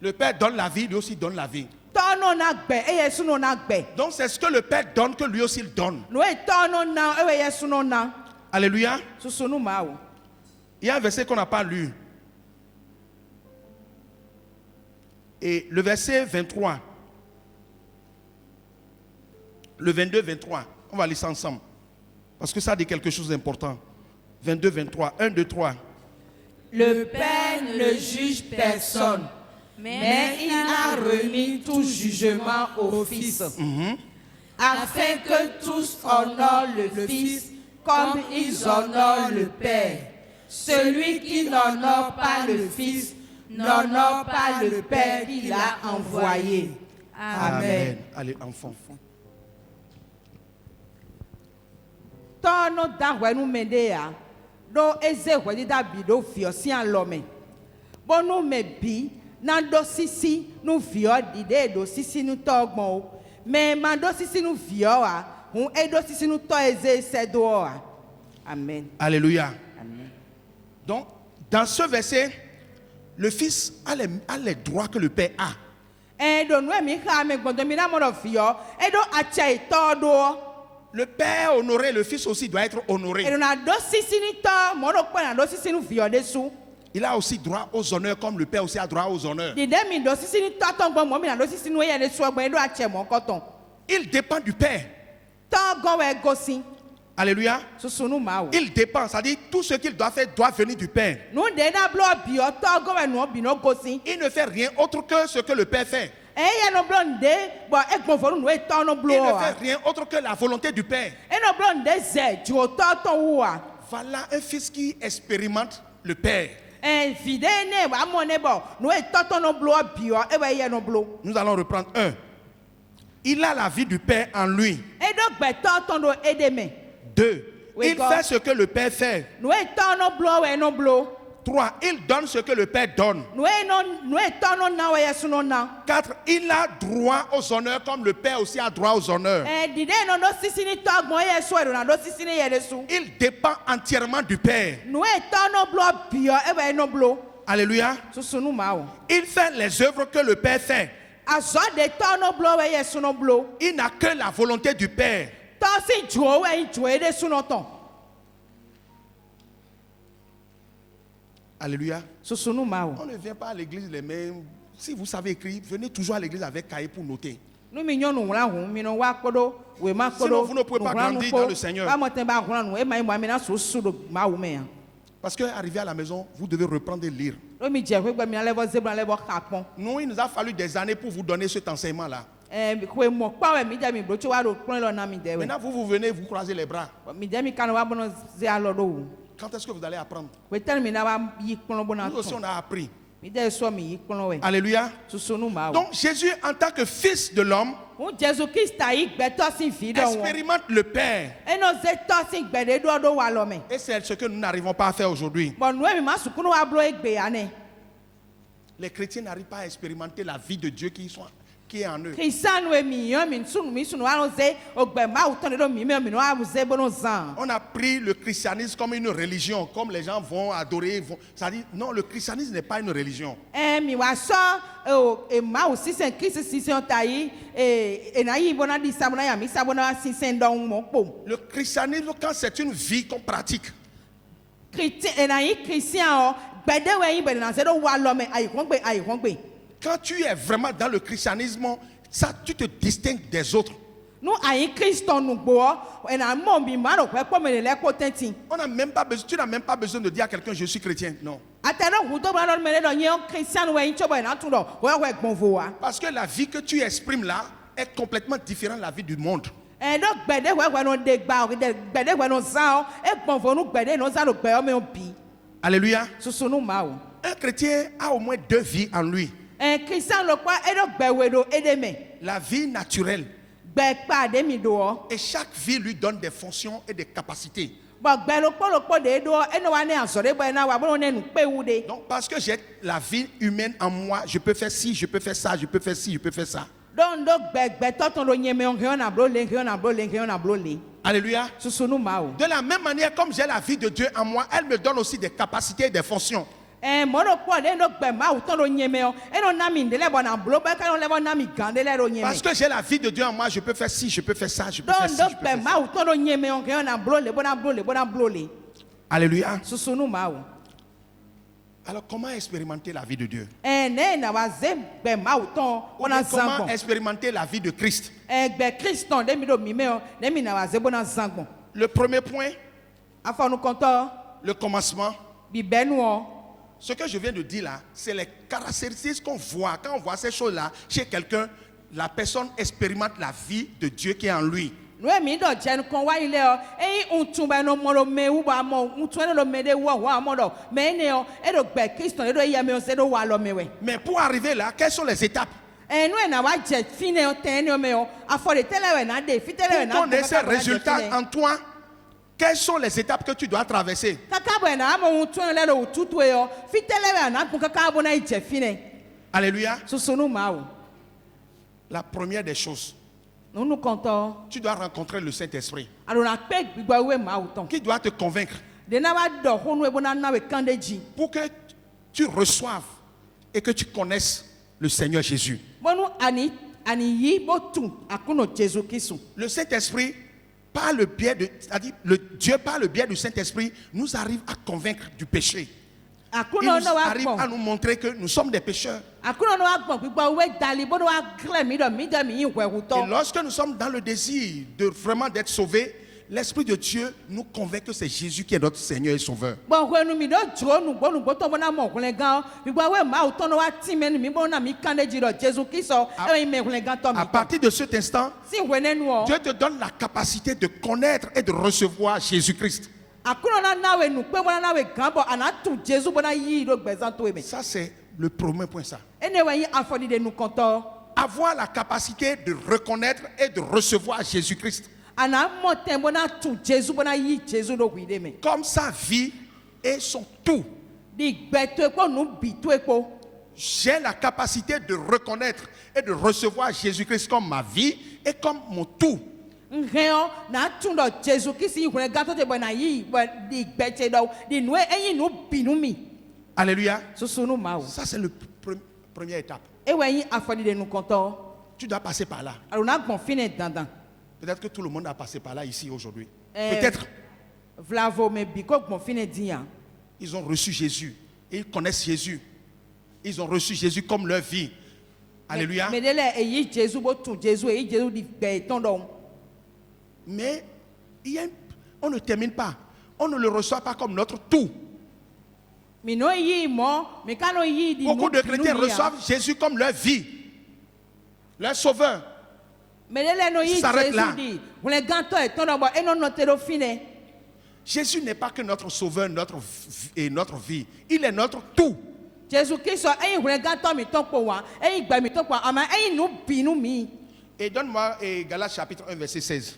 [SPEAKER 4] Le Père donne la vie, lui aussi donne la vie.
[SPEAKER 5] to no na gbe eye su no na gbe
[SPEAKER 4] Donc, c'est ce que le Père donne que lui aussi il donne.
[SPEAKER 5] nu e to no na e we ye su no na
[SPEAKER 4] Alléluia.
[SPEAKER 5] susu nu ma o
[SPEAKER 4] Il y a un verset qu'on n'a pas lu. Et le verset 23. Le 22, 23. On va lire ça ensemble. Parce que ça dit quelque chose d'important. 22, 23. 1, 2, 3.
[SPEAKER 5] Le Père ne juge personne, mais il a remis tout jugement au Fils, afin que tous honorent le Fils comme ils honorent le Père. Celui qui n'honore pas le Fils n'honore pas le Père qui l'a envoyé. Amen.
[SPEAKER 4] Allez, enfant.
[SPEAKER 5] Tɔno dahwɛ nu me de ya ɖo eze hwɛ dida bi ɖo viɔ si alɔ me bo nu me bi na ɖo sisi nu viɔ ɖi ɖe ɖo sisi nu tɔ gbɔn o me ma ɖo sisi nu viɔ wa hu eɖo sisi nu tɔ eze se do wa amen.
[SPEAKER 4] Alléluia.
[SPEAKER 5] Amen.
[SPEAKER 4] Donc, dans ce verset, le Fils a les droits que le Père a.
[SPEAKER 5] Eɖo nu emi xa me gbɔdɔ mi na mɔ ɖɔ viɔ eɖo atsa tɔ do.
[SPEAKER 4] Le Père honoré, le Fils aussi doit être honoré.
[SPEAKER 5] Eɖo na ɖo sisi nu tɔ mɔ ɖo kpe na ɖo sisi nu viɔ de su.
[SPEAKER 4] Il a aussi droit aux honneurs comme le Père aussi a droit aux honneurs.
[SPEAKER 5] Dide mi ɖo sisi nu tɔ tɔ gbɔ mɔ mi na ɖo sisi nu eye de su gbɔ eɖo atsa mɔ kɔtɔn.
[SPEAKER 4] Il dépend du Père.
[SPEAKER 5] Tɔ gɔwɛ gosi.
[SPEAKER 4] Alléluia.
[SPEAKER 5] Susunu ma o.
[SPEAKER 4] Il dépend, c'est-à-dire tout ce qu'il doit faire doit venir du Père.
[SPEAKER 5] Nu de na blo biɔ tɔ gɔwɛ nu bi no gosi.
[SPEAKER 4] Il ne fait rien autre que ce que le Père fait.
[SPEAKER 5] Eye no blo nde bɔ egbɔn fɔ nu etɔ no blo
[SPEAKER 4] Il ne
[SPEAKER 5] wa.
[SPEAKER 4] fait rien autre que la volonté du Père.
[SPEAKER 5] Eno blo nde zɛ dzo tɔ tɔ wu wa.
[SPEAKER 4] Voilà un fils qui expérimente le Père.
[SPEAKER 5] Vide ne wa mɔ ne bɔ nu etɔ tɔ no blo biɔ ebe ye no blo.
[SPEAKER 4] Nous allons reprendre un. Il a la vie du Père en lui.
[SPEAKER 5] Eɖo no gbeto tondo edeme.
[SPEAKER 4] 2.
[SPEAKER 5] Oui,
[SPEAKER 4] Il
[SPEAKER 5] God.
[SPEAKER 4] fait ce que le Père fait.
[SPEAKER 5] No e tono blow we no blow.
[SPEAKER 4] 3. Il donne ce que le Père donne.
[SPEAKER 5] No e tono na we yesu no na.
[SPEAKER 4] 4. Il a droit aux honneurs comme le Père aussi a droit aux honneurs.
[SPEAKER 5] Dide no no sisini togmo yesu e na do sisini yesu.
[SPEAKER 4] Il dépend entièrement du Père.
[SPEAKER 5] No e tono blow bio e we no blow.
[SPEAKER 4] Alléluia.
[SPEAKER 5] Susunu ma o.
[SPEAKER 4] Il fait les œuvres que le Père fait.
[SPEAKER 5] Azo de tono blow we yesu no blow.
[SPEAKER 4] Il n'a que la volonté du Père.
[SPEAKER 5] To si jo we jo e de suno ton.
[SPEAKER 4] Alléluia.
[SPEAKER 5] Susunu ma o.
[SPEAKER 4] On ne vient pas à l'église les mêmes. Si vous savez écrire, venez toujours à l'église avec cahier pour noter.
[SPEAKER 5] No mi nyonu wla hu mi no wa kodo we ma kodo.
[SPEAKER 4] Sinon, vous ne pouvez pas grandir dans le Seigneur.
[SPEAKER 5] Ba mo ten ba hura nu e mai mo mi na so su do ma wo me.
[SPEAKER 4] Parce qu'arrivé à la maison, vous devez reprendre et lire.
[SPEAKER 5] No mi je gbe mi na levo zebra levo kapon.
[SPEAKER 4] Nous, il nous a fallu des années pour vous donner cet enseignement-là.
[SPEAKER 5] Ko mo pa we mi je mi bro chi wa do pon lo na mi de we.
[SPEAKER 4] Maintenant, vous venez, vous croisez les bras.
[SPEAKER 5] Mi je mi kan wa bono ze alo do.
[SPEAKER 4] Quand est-ce que vous allez apprendre?
[SPEAKER 5] We tel mi na wa yi pon bona
[SPEAKER 4] Nous aussi,
[SPEAKER 5] to.
[SPEAKER 4] on a appris.
[SPEAKER 5] Mi de so mi yi pon we.
[SPEAKER 4] Alléluia.
[SPEAKER 5] Susunu ma o.
[SPEAKER 4] Donc, Jésus, en tant que fils de l'homme,
[SPEAKER 5] Un Jésus Christ a yi gbe to sin fi do won.
[SPEAKER 4] expérimente le Père.
[SPEAKER 5] Eno ze to sin gbe de do wa lo me.
[SPEAKER 4] Et c'est ce que nous n'arrivons pas à faire aujourd'hui.
[SPEAKER 5] Bon no mi ma sukunu wa blo egbe ane.
[SPEAKER 4] Les chrétiens n'arrivent pas à expérimenter la vie de Dieu qui est en eux.
[SPEAKER 5] Christian we mi yan mi sunu wa no ze ogbe ma o ton de do mi mi no wa ze bono zan.
[SPEAKER 4] On a pris le christianisme comme une religion, comme les gens vont adorer. Ça dit, non, le christianisme n'est pas une religion.
[SPEAKER 5] Mi wa so e ma o sisen Christ sisen tayi na yi bona di sabona ya mi sabona sisen don mo po.
[SPEAKER 4] Le christianisme, quand c'est une vie qu'on pratique,
[SPEAKER 5] Christian na yi Christian o gbede we yin be na se do wa lo me ayi kon gbe.
[SPEAKER 4] quand tu es vraiment dans le christianisme, ça, tu te distingues des autres.
[SPEAKER 5] Nu ayi Christian nu gbo e na mo bi ma ro pe po me le ko tentin.
[SPEAKER 4] On n'a même pas besoin, tu n'as même pas besoin de dire à quelqu'un je suis chrétien. Non.
[SPEAKER 5] Atero hu do bra no me le do yin Christian we yin chobo na tun do we gbon fo wa.
[SPEAKER 4] Parce que la vie que tu exprimes là est complètement différente de la vie du monde.
[SPEAKER 5] Do gbede we no de gba o gbede we no zan o e gbon fo nu gbede no zan do gbe o me o bi.
[SPEAKER 4] Alléluia.
[SPEAKER 5] Susunu ma o.
[SPEAKER 4] Un chrétien a au moins 2 vies en lui.
[SPEAKER 5] Christian lo pa e do gbe we do edeme.
[SPEAKER 4] La vie naturelle.
[SPEAKER 5] Gbe pa de mi do o.
[SPEAKER 4] Et chaque vie lui donne des fonctions et des capacités.
[SPEAKER 5] Bo gbe lo po de do e no wa ne asore bo na wa bo ne nu pe wu de.
[SPEAKER 4] Donc parce que j'ai la vie humaine en moi, je peux faire ci, je peux faire ça, je peux faire ci, je peux faire ça.
[SPEAKER 5] Don do gbe to ton do nyeme on na blo le.
[SPEAKER 4] Alléluia.
[SPEAKER 5] Susunu ma o.
[SPEAKER 4] De la même manière, comme j'ai la vie de Dieu en moi, elle me donne aussi des capacités et des fonctions.
[SPEAKER 5] Mo do po de no gbe ma o ton do nyeme o e no na mi ndele bo na blo ba ka no le bo na mi gande le ro nyeme.
[SPEAKER 4] Parce que j'ai la vie de Dieu en moi, je peux faire ci, je peux faire ça, je peux faire ci,
[SPEAKER 5] Don do
[SPEAKER 4] je peux
[SPEAKER 5] gbe
[SPEAKER 4] faire
[SPEAKER 5] ma
[SPEAKER 4] ça.
[SPEAKER 5] o ton do nyeme on na blo le bo le.
[SPEAKER 4] Alléluia.
[SPEAKER 5] Susunu ma o.
[SPEAKER 4] Alors comment expérimenter la vie de Dieu?
[SPEAKER 5] Ne na wa ze gbe ma o ton
[SPEAKER 4] Ou
[SPEAKER 5] na
[SPEAKER 4] bien comment
[SPEAKER 5] zangbon.
[SPEAKER 4] expérimenter la vie de Christ?
[SPEAKER 5] Gbe Christon de mi do mi me o de mi na wa ze bo na zangbon.
[SPEAKER 4] Le premier point,
[SPEAKER 5] Afa nu konto
[SPEAKER 4] le commencement.
[SPEAKER 5] bi benu o.
[SPEAKER 4] Ce que je viens de dire là, c'est les caractéristiques qu'on voit. Quand on voit ces choses-là chez quelqu'un, la personne expérimente la vie de Dieu qui est en lui.
[SPEAKER 5] No mi do je kon wa ile o untun ba no mo lo me wu ba mo untun lo me de wa mo do me ne o e do gbe Christon e do ya me o se do wa lo me we.
[SPEAKER 4] Mais pour arriver là, quelles sont les étapes?
[SPEAKER 5] No e na wa je fine o ten o me o afo de tele we na de fi tele we na.
[SPEAKER 4] Pour qu'on ait ces résultats en toi, quelles sont les étapes que tu dois traverser?
[SPEAKER 5] Kaka bo na mo untun le do tutu e o fi tele we na kun kaka bo na je fine.
[SPEAKER 4] Alléluia.
[SPEAKER 5] Susunu ma o.
[SPEAKER 4] La première des choses,
[SPEAKER 5] Nunu konto
[SPEAKER 4] tu dois rencontrer le Saint-Esprit
[SPEAKER 5] alona pe gbigba we ma o ton.
[SPEAKER 4] qui doit te convaincre
[SPEAKER 5] De na wa do honu e bo na we kandeji.
[SPEAKER 4] pour que tu reçoives et que tu connaisses le Seigneur Jésus.
[SPEAKER 5] Bonu ani yi bo tu akuno Jésus Christ.
[SPEAKER 4] Le Saint-Esprit, par le biais de, c'est-à-dire le Dieu par le biais du Saint-Esprit, nous arrive à convaincre du péché. Il
[SPEAKER 5] Akuno
[SPEAKER 4] nous
[SPEAKER 5] no wa
[SPEAKER 4] arrive à
[SPEAKER 5] gbon.
[SPEAKER 4] nous montrer que nous sommes des pécheurs.
[SPEAKER 5] Akuno no wa gbon gbigba we dali bo no wa gre mi do mi yin wewu
[SPEAKER 4] Et
[SPEAKER 5] to.
[SPEAKER 4] lorsque nous sommes dans le désir de vraiment d'être sauvés, l'Esprit de Dieu nous convainc que c'est Jésus qui est notre Seigneur et Sauveur.
[SPEAKER 5] Bon we nu mi do jo nu bo to bo na mo kunle gan. Gbigba we ma o to no wa ti me mi bo na mi kandeji do Jésus Christ o e me kunle gan to mi.
[SPEAKER 4] À partir de cet instant,
[SPEAKER 5] Si we ne nu o.
[SPEAKER 4] Dieu te donne la capacité de connaître et de recevoir Jésus-Christ.
[SPEAKER 5] Akuno na we nu pe bo na we gan bo ana tu Jésus bo na yi do gbezan to e me.
[SPEAKER 4] Ça, c'est le premier point. Ça.
[SPEAKER 5] Ene we yin afodi de nu konto.
[SPEAKER 4] Avoir la capacité de reconnaître et de recevoir Jésus-Christ.
[SPEAKER 5] Ana monte bona tu Jésus bona yi Jésus do guide me.
[SPEAKER 4] Comme sa vie est son tout.
[SPEAKER 5] Di gbeto ko nu bitu ko.
[SPEAKER 4] J'ai la capacité de reconnaître et de recevoir Jésus-Christ comme ma vie et comme mon tout.
[SPEAKER 5] Ngeo na tundo Jésus Christ yi hune gato te bona yi di gbete do di nu eyin nu binu mi.
[SPEAKER 4] Alléluia.
[SPEAKER 5] Susunu ma o.
[SPEAKER 4] Ça c'est le première étape.
[SPEAKER 5] E we yin afodi de nu konto.
[SPEAKER 4] Tu dois passer par là.
[SPEAKER 5] Aluna gbon fine dandan.
[SPEAKER 4] Peut-être que tout le monde a passé par là ici aujourd'hui.
[SPEAKER 5] Eh,
[SPEAKER 4] Peut-être.
[SPEAKER 5] Vlavo me biko gbon fine diyan.
[SPEAKER 4] Ils ont reçu Jésus. Et ils connaissent Jésus. Ils ont reçu Jésus comme leur vie. Alléluia.
[SPEAKER 5] Mais Jésus di gbeton do.
[SPEAKER 4] Mais on ne termine pas. On ne le reçoit pas comme notre tout. Beaucoup de chrétiens reçoivent Jésus comme leur vie. Leur sauveur. S'arrête là. Jésus n'est pas que notre sauveur, notre vie. Il est notre tout. Et donne-moi Galates chapitre 1 verset 16.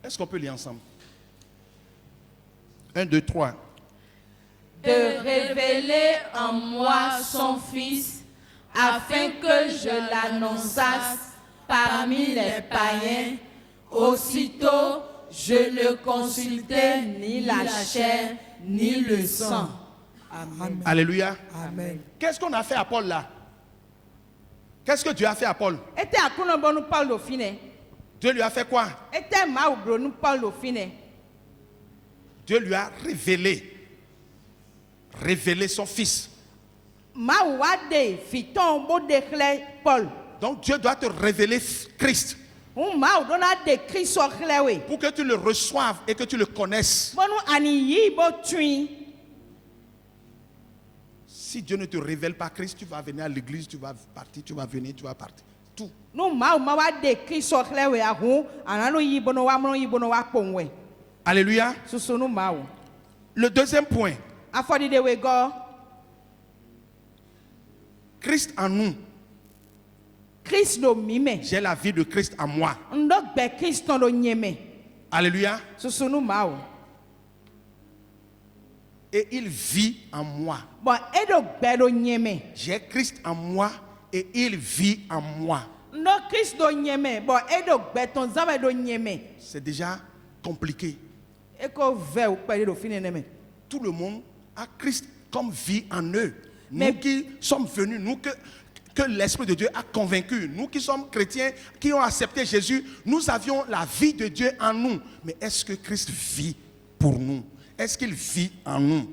[SPEAKER 4] Est-ce qu'on peut lire ensemble? 1, 2, 3.
[SPEAKER 6] De révéler en moi son Fils, afin que je l'annonçasse parmi les païens. Aussitôt, je ne consultais ni la chair, ni le sang.
[SPEAKER 4] Amen. Alléluia.
[SPEAKER 3] Amen.
[SPEAKER 4] Qu'est-ce qu'on a fait à Paul là? Qu'est-ce que Dieu a fait à Paul? Dieu lui a fait quoi? Dieu lui a révélé son Fils. Donc Dieu doit te révéler Christ pour que tu le reçoives et que tu le connaisses. Si Dieu ne te révèle pas Christ, tu vas venir à l'église, tu vas partir, tu vas venir, tu vas partir. Tout. Alléluia. Le deuxième point. Christ en nous. J'ai la vie de Christ en moi. Alléluia. Et il vit en moi. J'ai Christ en moi et il vit en moi. C'est déjà compliqué. Tout le monde a Christ comme vie en eux. Nous qui sommes venus, nous que l'Esprit de Dieu a convaincu, nous qui sommes chrétiens, qui ont accepté Jésus, nous avions la vie de Dieu en nous. Mais est-ce que Christ vit pour nous? Est-ce qu'il vit en nous?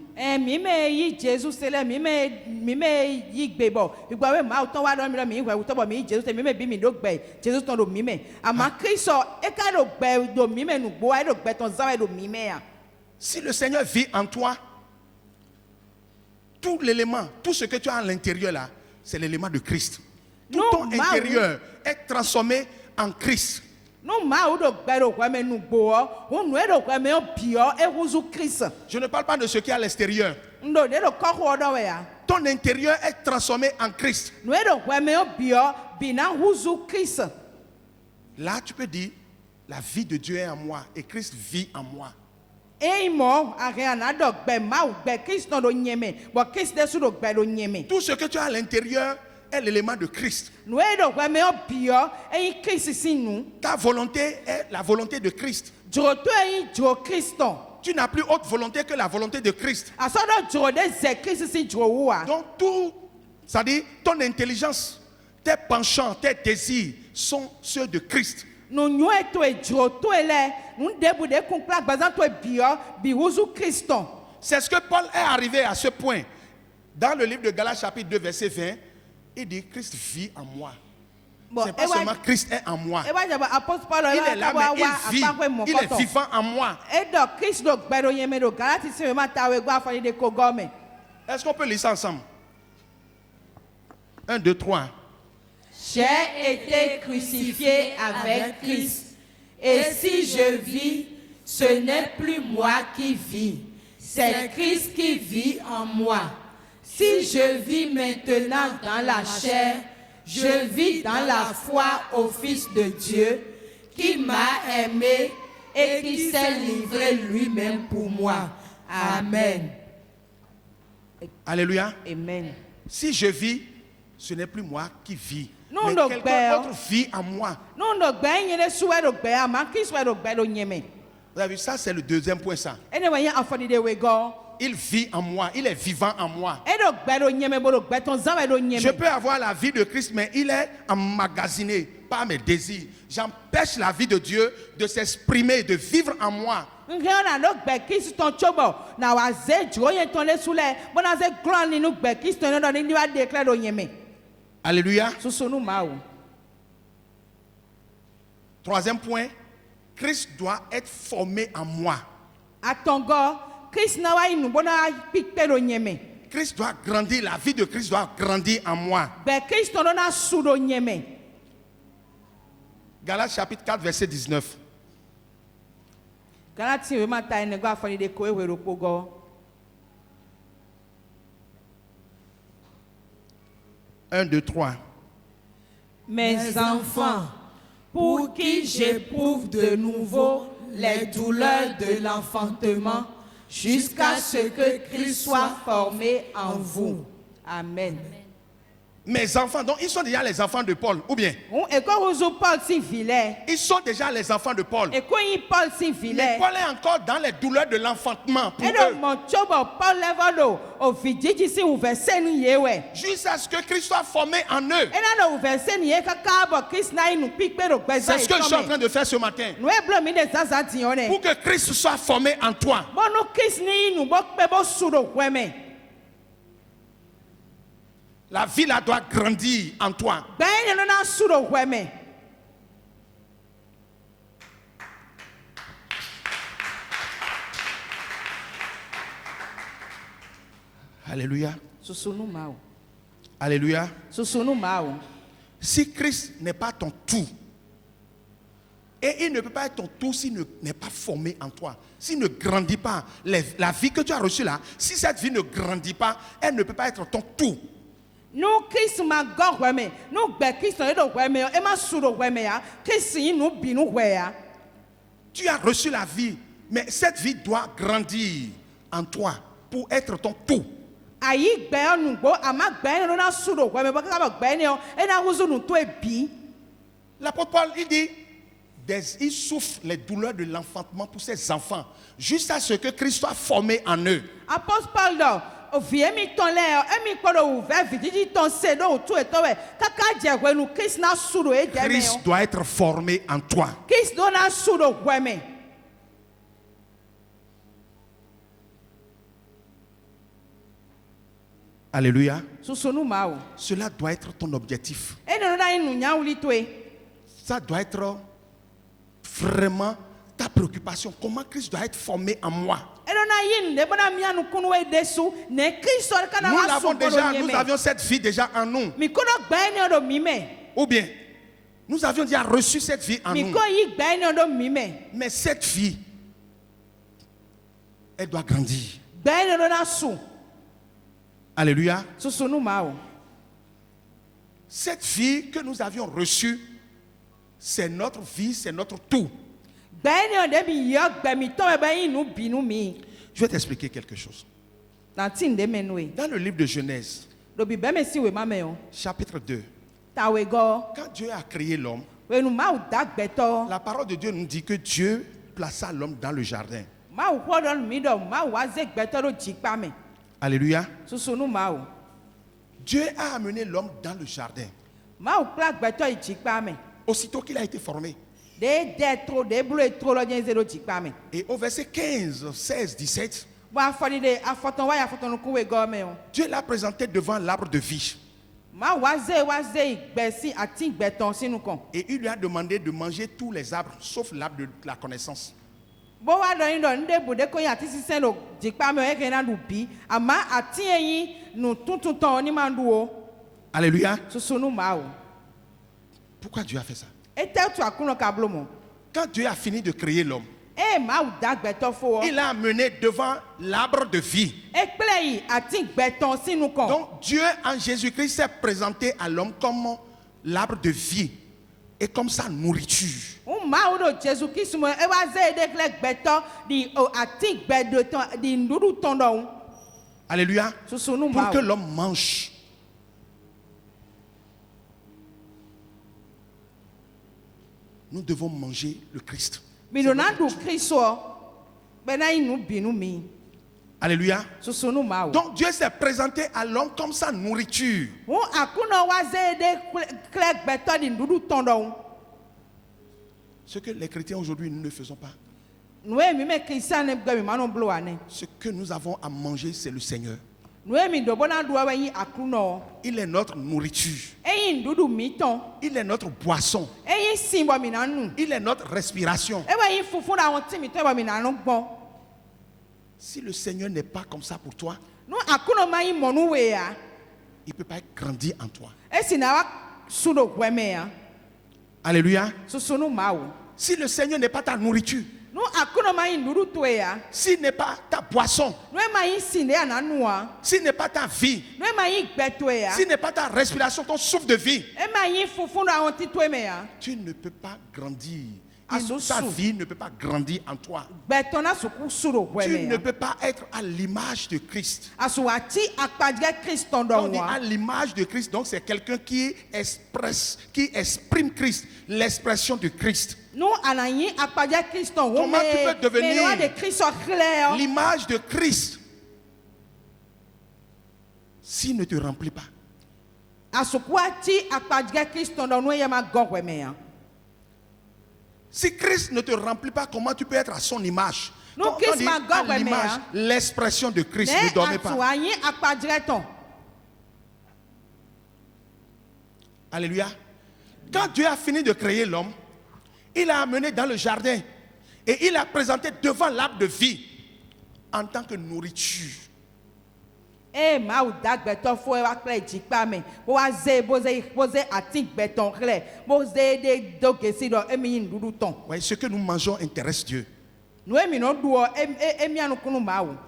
[SPEAKER 4] Si le Seigneur vit en toi, tout l'élément, tout ce que tu as à l'intérieur là, c'est l'élément de Christ. Tout ton intérieur est transformé en Christ. Je ne parle pas de ce qui est à l'extérieur. Ton intérieur est transformé en Christ. Là, tu peux dire, la vie de Dieu est en moi et Christ vit en moi. Tout ce que tu as à l'intérieur est l'élément de Christ. Ta volonté est la volonté de Christ. Tu n'as plus autre volonté que la volonté de Christ. Donc tout, c'est-à-dire ton intelligence, tes penchants, tes désirs sont ceux de Christ. C'est ce que Paul est arrivé à ce point. Dans le livre de Galates chapitre 2 verset 20, il dit Christ vit en moi. C'est pas seulement Christ est en moi. Il est là, mais il vit. Il est vivant en moi. Est-ce qu'on peut lire ça ensemble? 1, 2, 3.
[SPEAKER 6] J'ai été crucifié avec Christ. Et si je vis, ce n'est plus moi qui vis. C'est Christ qui vit en moi.
[SPEAKER 5] Si je vis maintenant dans la chair, je vis dans la foi au Fils de Dieu, qui m'a aimé et qui s'est livré lui-même pour moi. Amen.
[SPEAKER 4] Alléluia.
[SPEAKER 5] Amen.
[SPEAKER 4] Si je vis, ce n'est plus moi qui vis,
[SPEAKER 5] Non,
[SPEAKER 4] mais
[SPEAKER 5] non,
[SPEAKER 4] quelqu'un
[SPEAKER 5] Père.
[SPEAKER 4] d'autre vit en moi.
[SPEAKER 5] Non, non, ben, il y a des souhaits de ben, mais qui souhaite de ben,
[SPEAKER 4] Vous avez vu, ça c'est le deuxième point ça. Il vit en moi, il est vivant en moi. Je peux avoir la vie de Christ, mais il est emmagasiné par mes désirs. J'empêche la vie de Dieu de s'exprimer, de vivre en moi. Alléluia. Troisième point, Christ doit être formé en moi. Christ doit grandir, la vie de Christ doit grandir en moi. Galates chapitre 4, verset 19. 1, 2, 3.
[SPEAKER 5] Mes enfants, pour qui j'éprouve de nouveau les douleurs de l'enfantement, jusqu'à ce que Christ soit formé en vous. Amen.
[SPEAKER 4] Mes enfants, donc ils sont déjà les enfants de Paul, ou bien? Ils sont déjà les enfants de Paul. Mais Paul est encore dans les douleurs de l'enfantement pour eux. Jusqu'à ce que Christ soit formé en eux. C'est ce que je suis en train de faire ce matin. Pour que Christ soit formé en toi. La vie là doit grandir en toi. Alléluia. Alléluia. Si Christ n'est pas ton tout, et il ne peut pas être ton tout s'il n'est pas formé en toi, s'il ne grandit pas, la vie que tu as reçue là, si cette vie ne grandit pas, elle ne peut pas être ton tout. Tu as reçu la vie, mais cette vie doit grandir en toi pour être ton tout. L'apôtre Paul, il dit, il souffre les douleurs de l'enfantement pour ses enfants, jusqu'à ce que Christ soit formé en eux. Christ doit être formé en toi. Alléluia. Cela doit être ton objectif. Ça doit être vraiment ta préoccupation. Comment Christ doit être formé en moi? Nous avions cette vie déjà en nous. Ou bien, nous avions déjà reçu cette vie en nous. Mais cette vie, elle doit grandir. Alléluia. Cette vie que nous avions reçue, c'est notre vie, c'est notre tout. Je vais t'expliquer quelque chose. Dans le livre de Genèse, chapitre 2, quand Dieu a créé l'homme, la parole de Dieu nous dit que Dieu plaça l'homme dans le jardin. Alléluia. Dieu a amené l'homme dans le jardin. Aussitôt qu'il a été formé. Et au verset 15, 16, 17, Dieu l'a présenté devant l'arbre de vie. Et il lui a demandé de manger tous les arbres, sauf l'arbre de la connaissance. Alléluia. Pourquoi Dieu a fait ça? Quand Dieu a fini de créer l'homme, Il l'a amené devant l'arbre de vie. Donc Dieu en Jésus-Christ s'est présenté à l'homme comme l'arbre de vie et comme sa nourriture. Alléluia. Pour que l'homme mange. Nous devons manger le Christ. Alléluia. Donc Dieu s'est présenté à l'homme comme sa nourriture. Ce que les chrétiens aujourd'hui nous ne faisons pas. Ce que nous avons à manger, c'est le Seigneur. Il est notre nourriture. Il est notre boisson. Il est notre respiration. Si le Seigneur n'est pas comme ça pour toi, il ne peut pas être grandi en toi. Alléluia. Si le Seigneur n'est pas ta nourriture, s'il n'est pas ta boisson, s'il n'est pas ta vie, s'il n'est pas ta respiration, ton souffle de vie, tu ne peux pas grandir. Ta vie ne peut pas grandir en toi. Tu ne peux pas être à l'image de Christ. On dit à l'image de Christ, donc c'est quelqu'un qui exprime Christ, l'expression de Christ. Comment tu peux devenir l'image de Christ s'il ne te remplit pas? Si Christ ne te remplit pas, comment tu peux être à son image? Quand on dit à l'image, l'expression de Christ, ne dormez pas. Alléluia. Quand Dieu a fini de créer l'homme, il l'a amené dans le jardin et il l'a présenté devant l'arbre de vie en tant que nourriture. Ouais, ce que nous mangeons intéresse Dieu.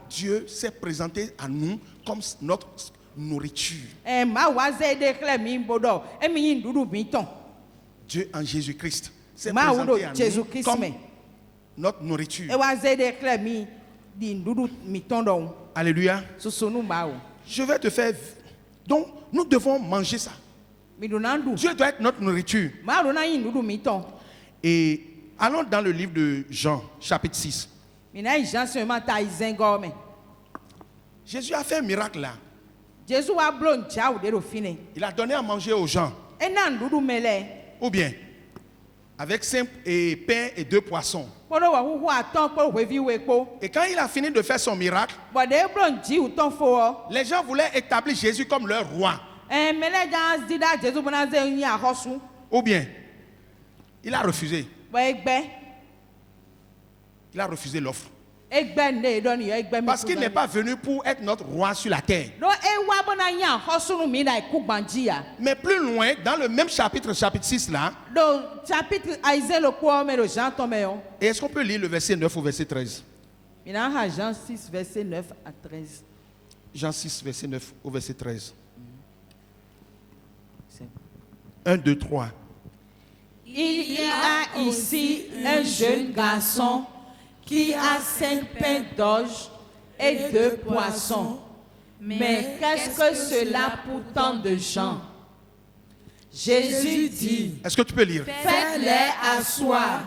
[SPEAKER 4] Dieu s'est présenté à nous comme notre nourriture. Dieu en Jésus-Christ s'est présenté à nous comme notre nourriture. Alléluia. Je vais te faire. Donc, nous devons manger ça. Dieu doit être notre nourriture. Et allons dans le livre de Jean, chapitre 6. Jésus a fait un miracle là. Il a donné à manger aux gens. Ou bien, avec 5 pains et 2 poissons. Et quand il a fini de faire son miracle, les gens voulaient établir Jésus comme leur roi. Ou bien, il a refusé. Il a refusé l'offre. Parce qu'il n'est pas venu pour être notre roi sur la terre. Mais plus loin, dans le même chapitre 6 là, et est-ce qu'on peut lire le verset 9 au verset 13?
[SPEAKER 6] Jean 6, verset 9 à 13.
[SPEAKER 4] Jean 6, verset 9 au verset 13. 1, 2, 3.
[SPEAKER 5] Il y a ici un jeune garçon qui a 5 pains d'orge et 2 poissons. Mais qu'est-ce que cela pour tant de gens? Jésus dit,
[SPEAKER 4] est-ce que tu peux lire?
[SPEAKER 5] Faites-les asseoir.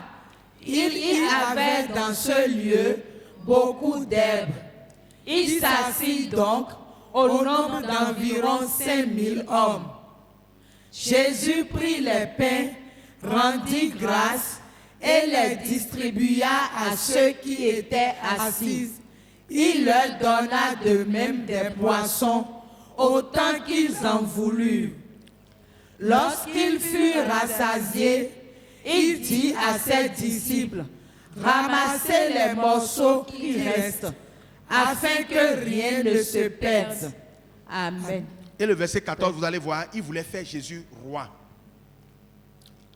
[SPEAKER 5] Il y avait dans ce lieu beaucoup d'herbes. Il s'assit donc au nombre d'environ 5000 hommes. Jésus prit les pains, rendit grâce et les distribua à ceux qui étaient assis. Il leur donna de même des poissons, autant qu'ils en voulurent. Lorsqu'ils furent rassasiés, il dit à ses disciples, ramassez les morceaux qui restent, afin que rien ne se perde. Amen.
[SPEAKER 4] Et le verset 14, vous allez voir, il voulait faire Jésus roi.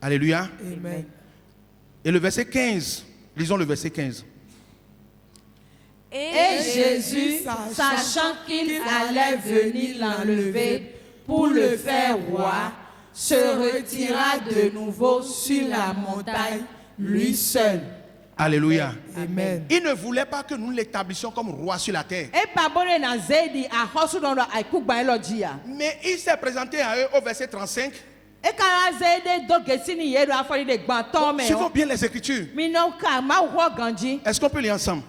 [SPEAKER 4] Alléluia.
[SPEAKER 5] Amen.
[SPEAKER 4] Et le verset 15, Lisons le verset 15.
[SPEAKER 5] Et Jésus, sachant qu'il allait venir l'enlever pour le faire roi, se retira de nouveau sur la montagne, lui seul.
[SPEAKER 4] Alléluia.
[SPEAKER 3] Amen.
[SPEAKER 4] Il ne voulait pas que nous l'établissions comme roi sur la terre. Mais il s'est présenté à eux au verset 35. Suivons bien les Écritures. Est-ce qu'on peut lire ensemble?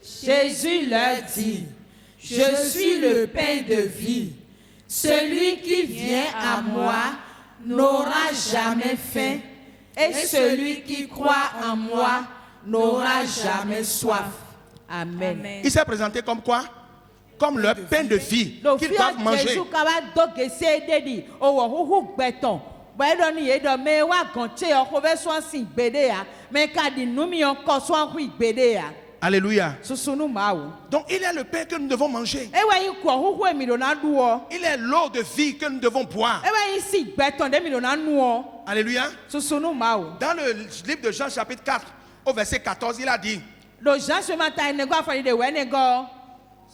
[SPEAKER 5] Jésus leur dit, je suis le pain de vie. Celui qui vient à moi n'aura jamais faim, et celui qui croit en moi n'aura jamais soif. Amen.
[SPEAKER 4] Il s'est présenté comme quoi? Comme le pain de vie qu'ils doivent manger. Alléluia. Donc il est le pain que nous devons manger. Il est l'eau de vie que nous devons boire. Alléluia. Dans le livre de Jean chapitre 4 au verset 14, il a dit,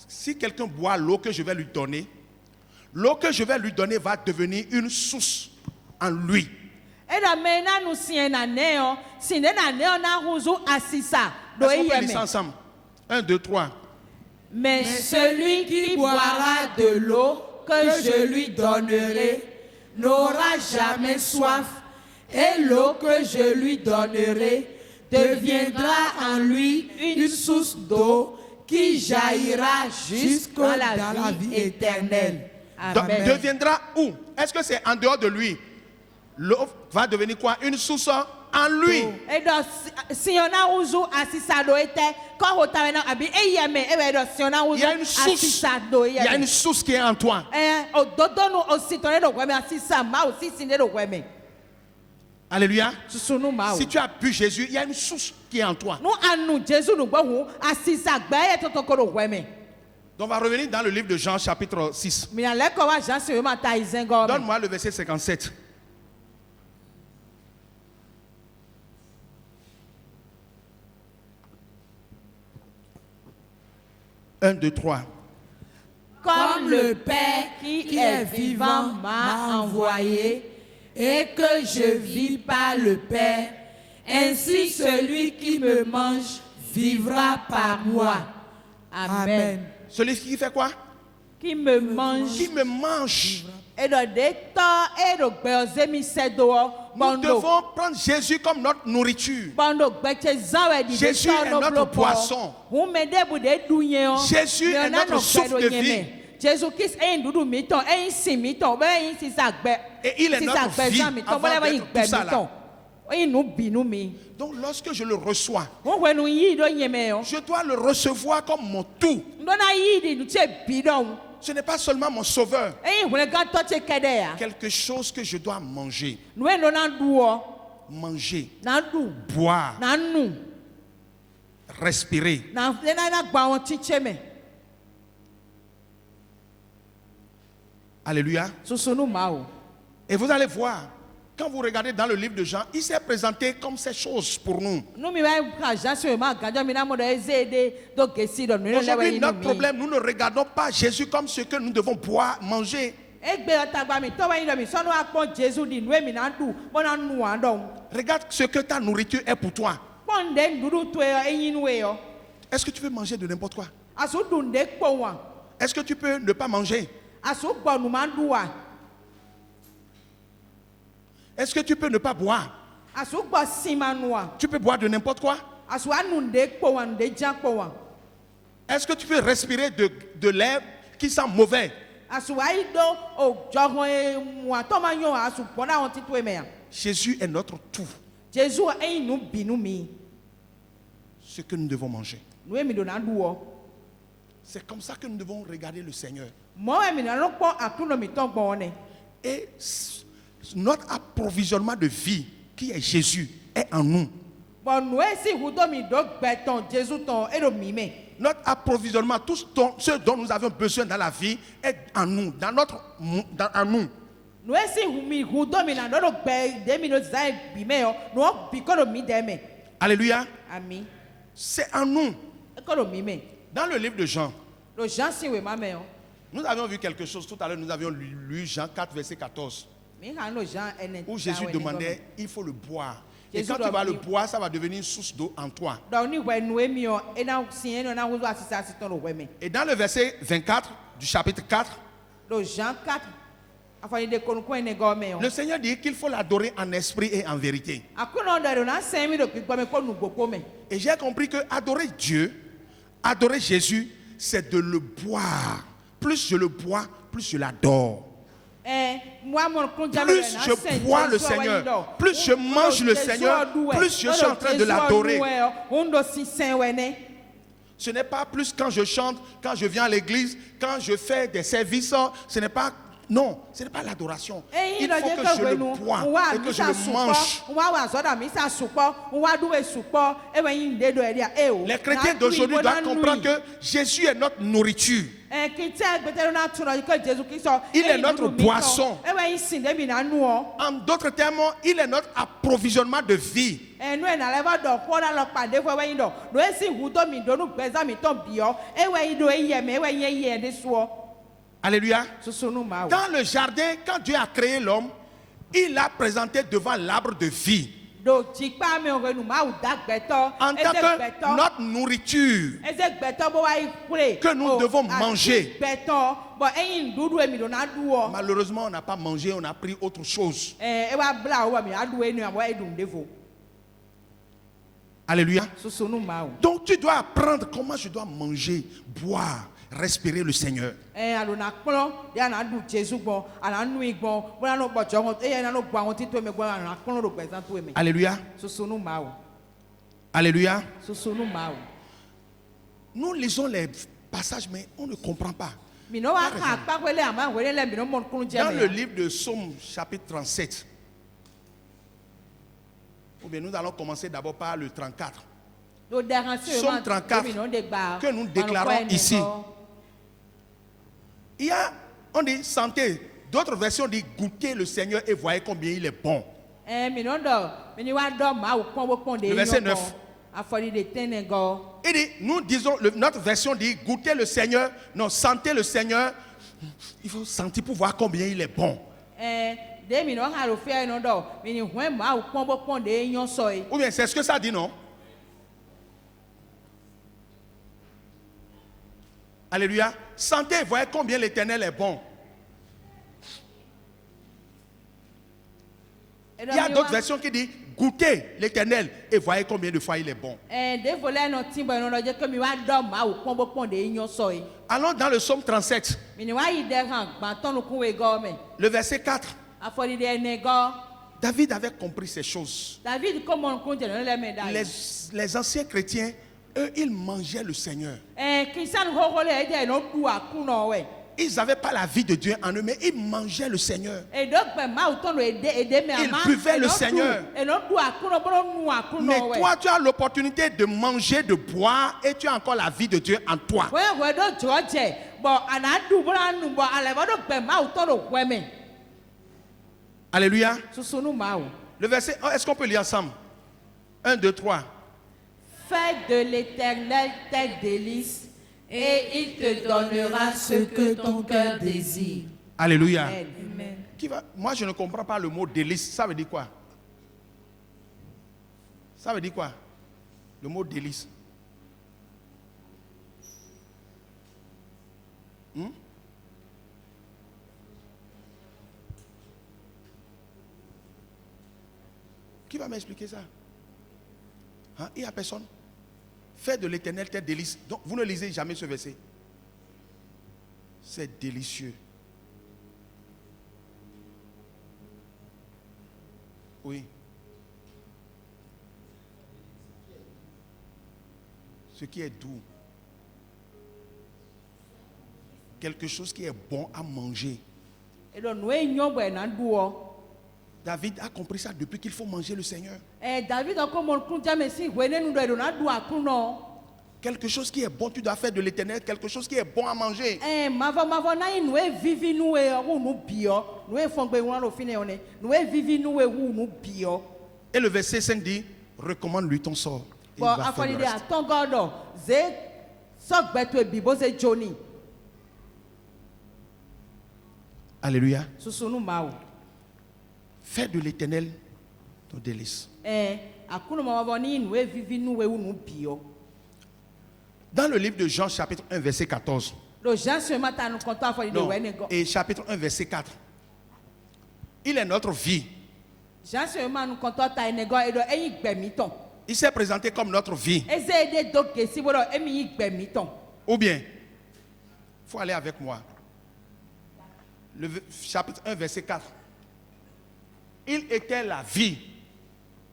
[SPEAKER 4] si quelqu'un boit l'eau que je vais lui donner, l'eau que je vais lui donner va devenir une source en lui. Est-ce qu'on peut lire ça ensemble? 1, 2, 3.
[SPEAKER 5] Mais celui qui boira de l'eau que je lui donnerai n'aura jamais soif, et l'eau que je lui donnerai deviendra en lui une source d'eau qui jaillira jusqu'à la vie éternelle. Amen.
[SPEAKER 4] Deviendra où? Est-ce que c'est en dehors de lui? L'eau va devenir quoi? Une source en lui. Il y a une source. Il y a une source qui est en toi. Alléluia. Si tu as bu Jésus, il y a une source qui est en toi. Donc on va revenir dans le livre de Jean chapitre 6. Donne-moi le verset 57. Un, deux, trois.
[SPEAKER 5] Comme le Père qui est vivant m'a envoyé et que je vis par le Père, ainsi celui qui me mange vivra par moi. Amen.
[SPEAKER 4] Celui qui fait quoi?
[SPEAKER 5] Qui me mange.
[SPEAKER 4] Qui me mange. Nous devons prendre Jésus comme notre nourriture. Jésus est notre boisson. Jésus est notre souffle de vie. Et il est notre vie avant d'être tout ça là. Donc lorsque je le reçois, je dois le recevoir comme mon tout. Ce n'est pas seulement mon sauveur. Quelque chose que je dois manger. Manger. Boire. Respirer. Alléluia. Et vous allez voir, quand vous regardez dans le livre de Jean, il s'est présenté comme ces choses pour nous. Aujourd'hui, notre problème, nous ne regardons pas Jésus comme ce que nous devons boire, manger. Regarde ce que ta nourriture est pour toi. Est-ce que tu veux manger de n'importe quoi? Est-ce que tu peux ne pas manger? Est-ce que tu peux ne pas boire? Tu peux boire de n'importe quoi? Est-ce que tu peux respirer de l'air qui sent mauvais? Jésus est notre tout. Ce que nous devons manger. C'est comme ça que nous devons regarder le Seigneur. Et notre approvisionnement de vie, qui est Jésus, est en nous. Notre approvisionnement, tout ce dont nous avons besoin dans la vie, est en nous, en nous.
[SPEAKER 5] No esi humi hudomina no be demi no zai bimeo no bikoro mi deme.
[SPEAKER 4] Alléluia.
[SPEAKER 5] Ami.
[SPEAKER 4] C'est en nous.
[SPEAKER 5] Ekoro mi me.
[SPEAKER 4] Dans le livre de Jean,
[SPEAKER 5] Lo Jean si we mameo.
[SPEAKER 4] nous avions vu quelque chose. Tout à l'heure, nous avions lu Jean 4, verset 14.
[SPEAKER 5] Mi han no Jean enen.
[SPEAKER 4] Où Jésus demandait, il faut le boire. Et
[SPEAKER 5] Jésus
[SPEAKER 4] quand tu vas le
[SPEAKER 5] doit-
[SPEAKER 4] boire, ça va devenir une source d'eau en toi.
[SPEAKER 5] Donc ni we no emi o ena si eno na wo asisa asiton lo we me.
[SPEAKER 4] Et dans le verset 24 du chapitre 4,
[SPEAKER 5] Lo Jean 4 afani de konko ene go me o.
[SPEAKER 4] le Seigneur dit qu'il faut l'adorer en esprit et en vérité.
[SPEAKER 5] Akuno do na semi do gbigbo me ko nu gbogbo me.
[SPEAKER 4] Et j'ai compris que adorer Dieu, adorer Jésus, c'est de le boire. Plus je le bois, plus je l'adore.
[SPEAKER 5] Moi mon kon jame
[SPEAKER 4] Plus je bois le Seigneur, plus je mange le Seigneur, plus je suis en train de l'adorer. Ce n'est pas plus quand je chante, quand je viens à l'église, quand je fais des services. Ce n'est pas... Non, ce n'est pas l'adoration. Il faut que je le bois et que je le mange. Les chrétiens d'aujourd'hui doivent comprendre que Jésus est notre nourriture. Il est notre boisson. En d'autres termes, il est notre approvisionnement de vie. Alléluia. Dans le jardin, quand Dieu a créé l'homme, il l'a présenté devant l'arbre de vie en tant que notre nourriture que nous devons manger. Malheureusement, on n'a pas mangé, on a pris autre chose. Alléluia. Donc tu dois apprendre comment je dois manger, boire, respirer le Seigneur. Alléluia. Alléluia. Nous lisons les passages, mais on ne comprend pas. Dans le livre de Psaume, chapitre 37, ou bien nous allons commencer d'abord par le 34. Psaume 34 que nous déclarons ici. Il y a, on dit santé. D'autres versions disent goûtez le Seigneur et voyez combien il est bon. Le verset 9. Il dit, nous disons, notre version dit goûtez le Seigneur, non, sentez le Seigneur. Il faut sentir pour voir combien il est bon. Ou bien c'est ce que ça dit, non? Alléluia. Sentez, voyez combien l'Éternel est bon. Il y a d'autres versions qui disent goûtez l'Éternel et voyez combien de fois il est bon. Allons dans le psaume 37. Le verset 4. David avait compris ces choses. Les anciens chrétiens, eux, ils mangeaient le Seigneur. Ils n'avaient pas la vie de Dieu en eux, mais ils mangeaient le Seigneur. Ils buvaient le Seigneur. Mais toi, tu as l'opportunité de manger, de boire, et tu as encore la vie de Dieu en toi. Alléluia. Le verset, est-ce qu'on peut lire ensemble? 1, 2, 3.
[SPEAKER 5] Fais de l'Éternel tes délices et il te donnera ce que ton cœur désire.
[SPEAKER 4] Alléluia.
[SPEAKER 5] Amen.
[SPEAKER 4] Moi, je ne comprends pas le mot délice. Ça veut dire quoi? Ça veut dire quoi? Le mot délice. Qui va m'expliquer ça? Hein? Il n'y a personne. Fais de l'Éternel tes délices. Donc, vous ne lisez jamais ce verset. C'est délicieux. Oui. Ce qui est doux. Quelque chose qui est bon à manger. David a compris ça depuis qu'il faut manger le Seigneur. Quelque chose qui est bon, tu dois faire de l'éternel quelque chose qui est bon à manger.
[SPEAKER 5] Mavo na yi nous vivi nous e ou nous bio. Nous e fongbe wan lo fine one. Nous e vivi nous e ou nous bio.
[SPEAKER 4] Et le verset 5 dit, recommande-lui ton sort. Et il
[SPEAKER 5] Bon,
[SPEAKER 4] va faire
[SPEAKER 5] afoli
[SPEAKER 4] le
[SPEAKER 5] de
[SPEAKER 4] reste.
[SPEAKER 5] atongodo. Ze sok betu e bibo ze Johnny.
[SPEAKER 4] Alléluia.
[SPEAKER 5] Susunu mau.
[SPEAKER 4] Fais de l'éternel ton délice.
[SPEAKER 5] Akunu mavo ni nous e vivi nous e ou nous bio.
[SPEAKER 4] Dans le livre de Jean, chapitre 1, verset 14.
[SPEAKER 5] Le Jean se mata nous konto afoli de
[SPEAKER 4] Non,
[SPEAKER 5] wenego.
[SPEAKER 4] et chapitre 1, verset 4. Il est notre vie.
[SPEAKER 5] Jean se mata nous konto ta enego edo eyi gbemiton.
[SPEAKER 4] Il s'est présenté comme notre vie.
[SPEAKER 5] Eze ede do gesi bodo emi yi gbemiton.
[SPEAKER 4] Ou bien, il faut aller avec moi. Chapitre 1, verset 4. Il était la vie.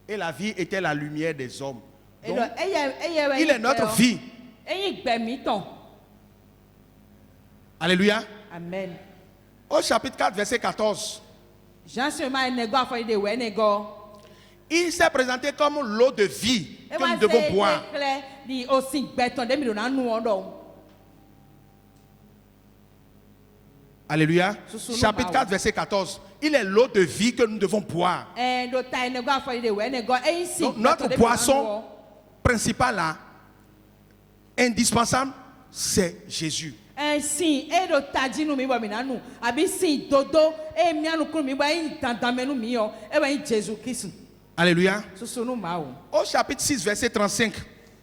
[SPEAKER 4] Et la vie était la lumière des hommes. Donc, il est notre vie.
[SPEAKER 5] Eyi gbemiton.
[SPEAKER 4] Alléluia.
[SPEAKER 5] Amen.
[SPEAKER 4] Au chapitre 4, verset 14.
[SPEAKER 5] Jean se mata enego afoli de wenego.
[SPEAKER 4] Il s'est présenté comme l'eau de vie que nous devons boire.
[SPEAKER 5] Di osin gbeton de mi do na nu odo.
[SPEAKER 4] Alléluia. Chapitre 4, verset 14. Il est l'eau de vie que nous devons boire.
[SPEAKER 5] Do ta enego afoli de wenego eyi si.
[SPEAKER 4] Donc, notre boisson principale là, indispensable, c'est Jésus.
[SPEAKER 5] Si edo taji nu mi bo mi na nu abi si dodo e mi anu kun mi bo eyi tandamenu mi yo e ba yi Jésus Christ.
[SPEAKER 4] Alléluia.
[SPEAKER 5] Susunu ma o.
[SPEAKER 4] Au chapitre 6, verset 35.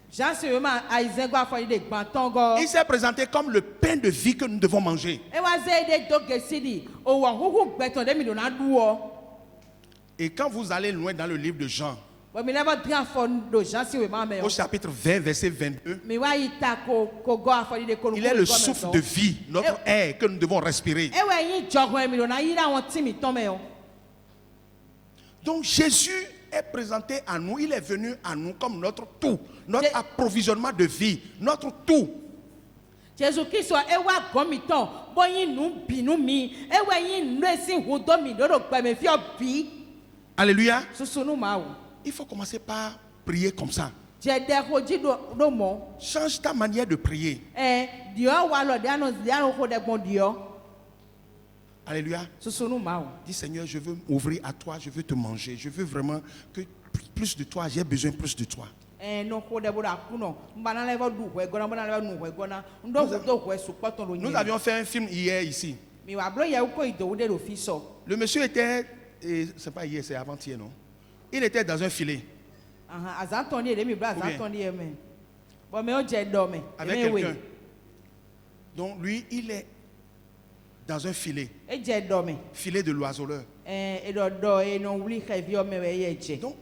[SPEAKER 5] Jean se ma aizengo afoli de gbantongo.
[SPEAKER 4] Il s'est présenté comme le pain de vie que nous devons manger.
[SPEAKER 5] E wa ze de do gesi di o wa huhu gbeton de mi do na du o.
[SPEAKER 4] Et quand vous allez loin dans le livre de Jean,
[SPEAKER 5] Bo mi never drink for do Jean si we ma me
[SPEAKER 4] au
[SPEAKER 5] o.
[SPEAKER 4] chapitre 20, verset 22,
[SPEAKER 5] Mi wa ita ko go afoli de ko nu.
[SPEAKER 4] il est le souffle de vie, notre air que nous devons respirer.
[SPEAKER 5] E we yin jogun e mi do na yira won ti mi ton me o.
[SPEAKER 4] Donc Jésus est présenté à nous, il est venu à nous comme notre tout, notre approvisionnement de vie, notre tout.
[SPEAKER 5] Jésus Christ e wa gomi ton bo yin nu binu mi e we yin nu esi hudo mi do gbe me fi obi.
[SPEAKER 4] Alléluia.
[SPEAKER 5] Susunu ma o.
[SPEAKER 4] Il faut commencer par prier comme ça.
[SPEAKER 5] Je de hoji do mo.
[SPEAKER 4] Change ta manière de prier.
[SPEAKER 5] Dio wa lo de anu ho de gbon dio.
[SPEAKER 4] Alléluia.
[SPEAKER 5] Susunu ma o.
[SPEAKER 4] Dis Seigneur, je veux m'ouvrir à toi, je veux te manger. Je veux vraiment que plus de toi, j'ai besoin plus de toi.
[SPEAKER 5] No ho de boda kuno. Mbana level du ho egona mbana level nu ho egona. Ndo ho do ho supoto lo yin.
[SPEAKER 4] Nous avions fait un film hier ici.
[SPEAKER 5] Mi wa bro ye ko ido de lo fi so.
[SPEAKER 4] Le monsieur était, c'est pas hier, c'est avant-hier, non? Il était dans un filet.
[SPEAKER 5] Azanton ni de mi bra azanton ni e me. Bo me o je do me.
[SPEAKER 4] Avec quelqu'un. Donc lui, il est dans un filet.
[SPEAKER 5] E je do me.
[SPEAKER 4] Filet de l'oiseleur.
[SPEAKER 5] E do e no wuli heavy o me we ye je.
[SPEAKER 4] Donc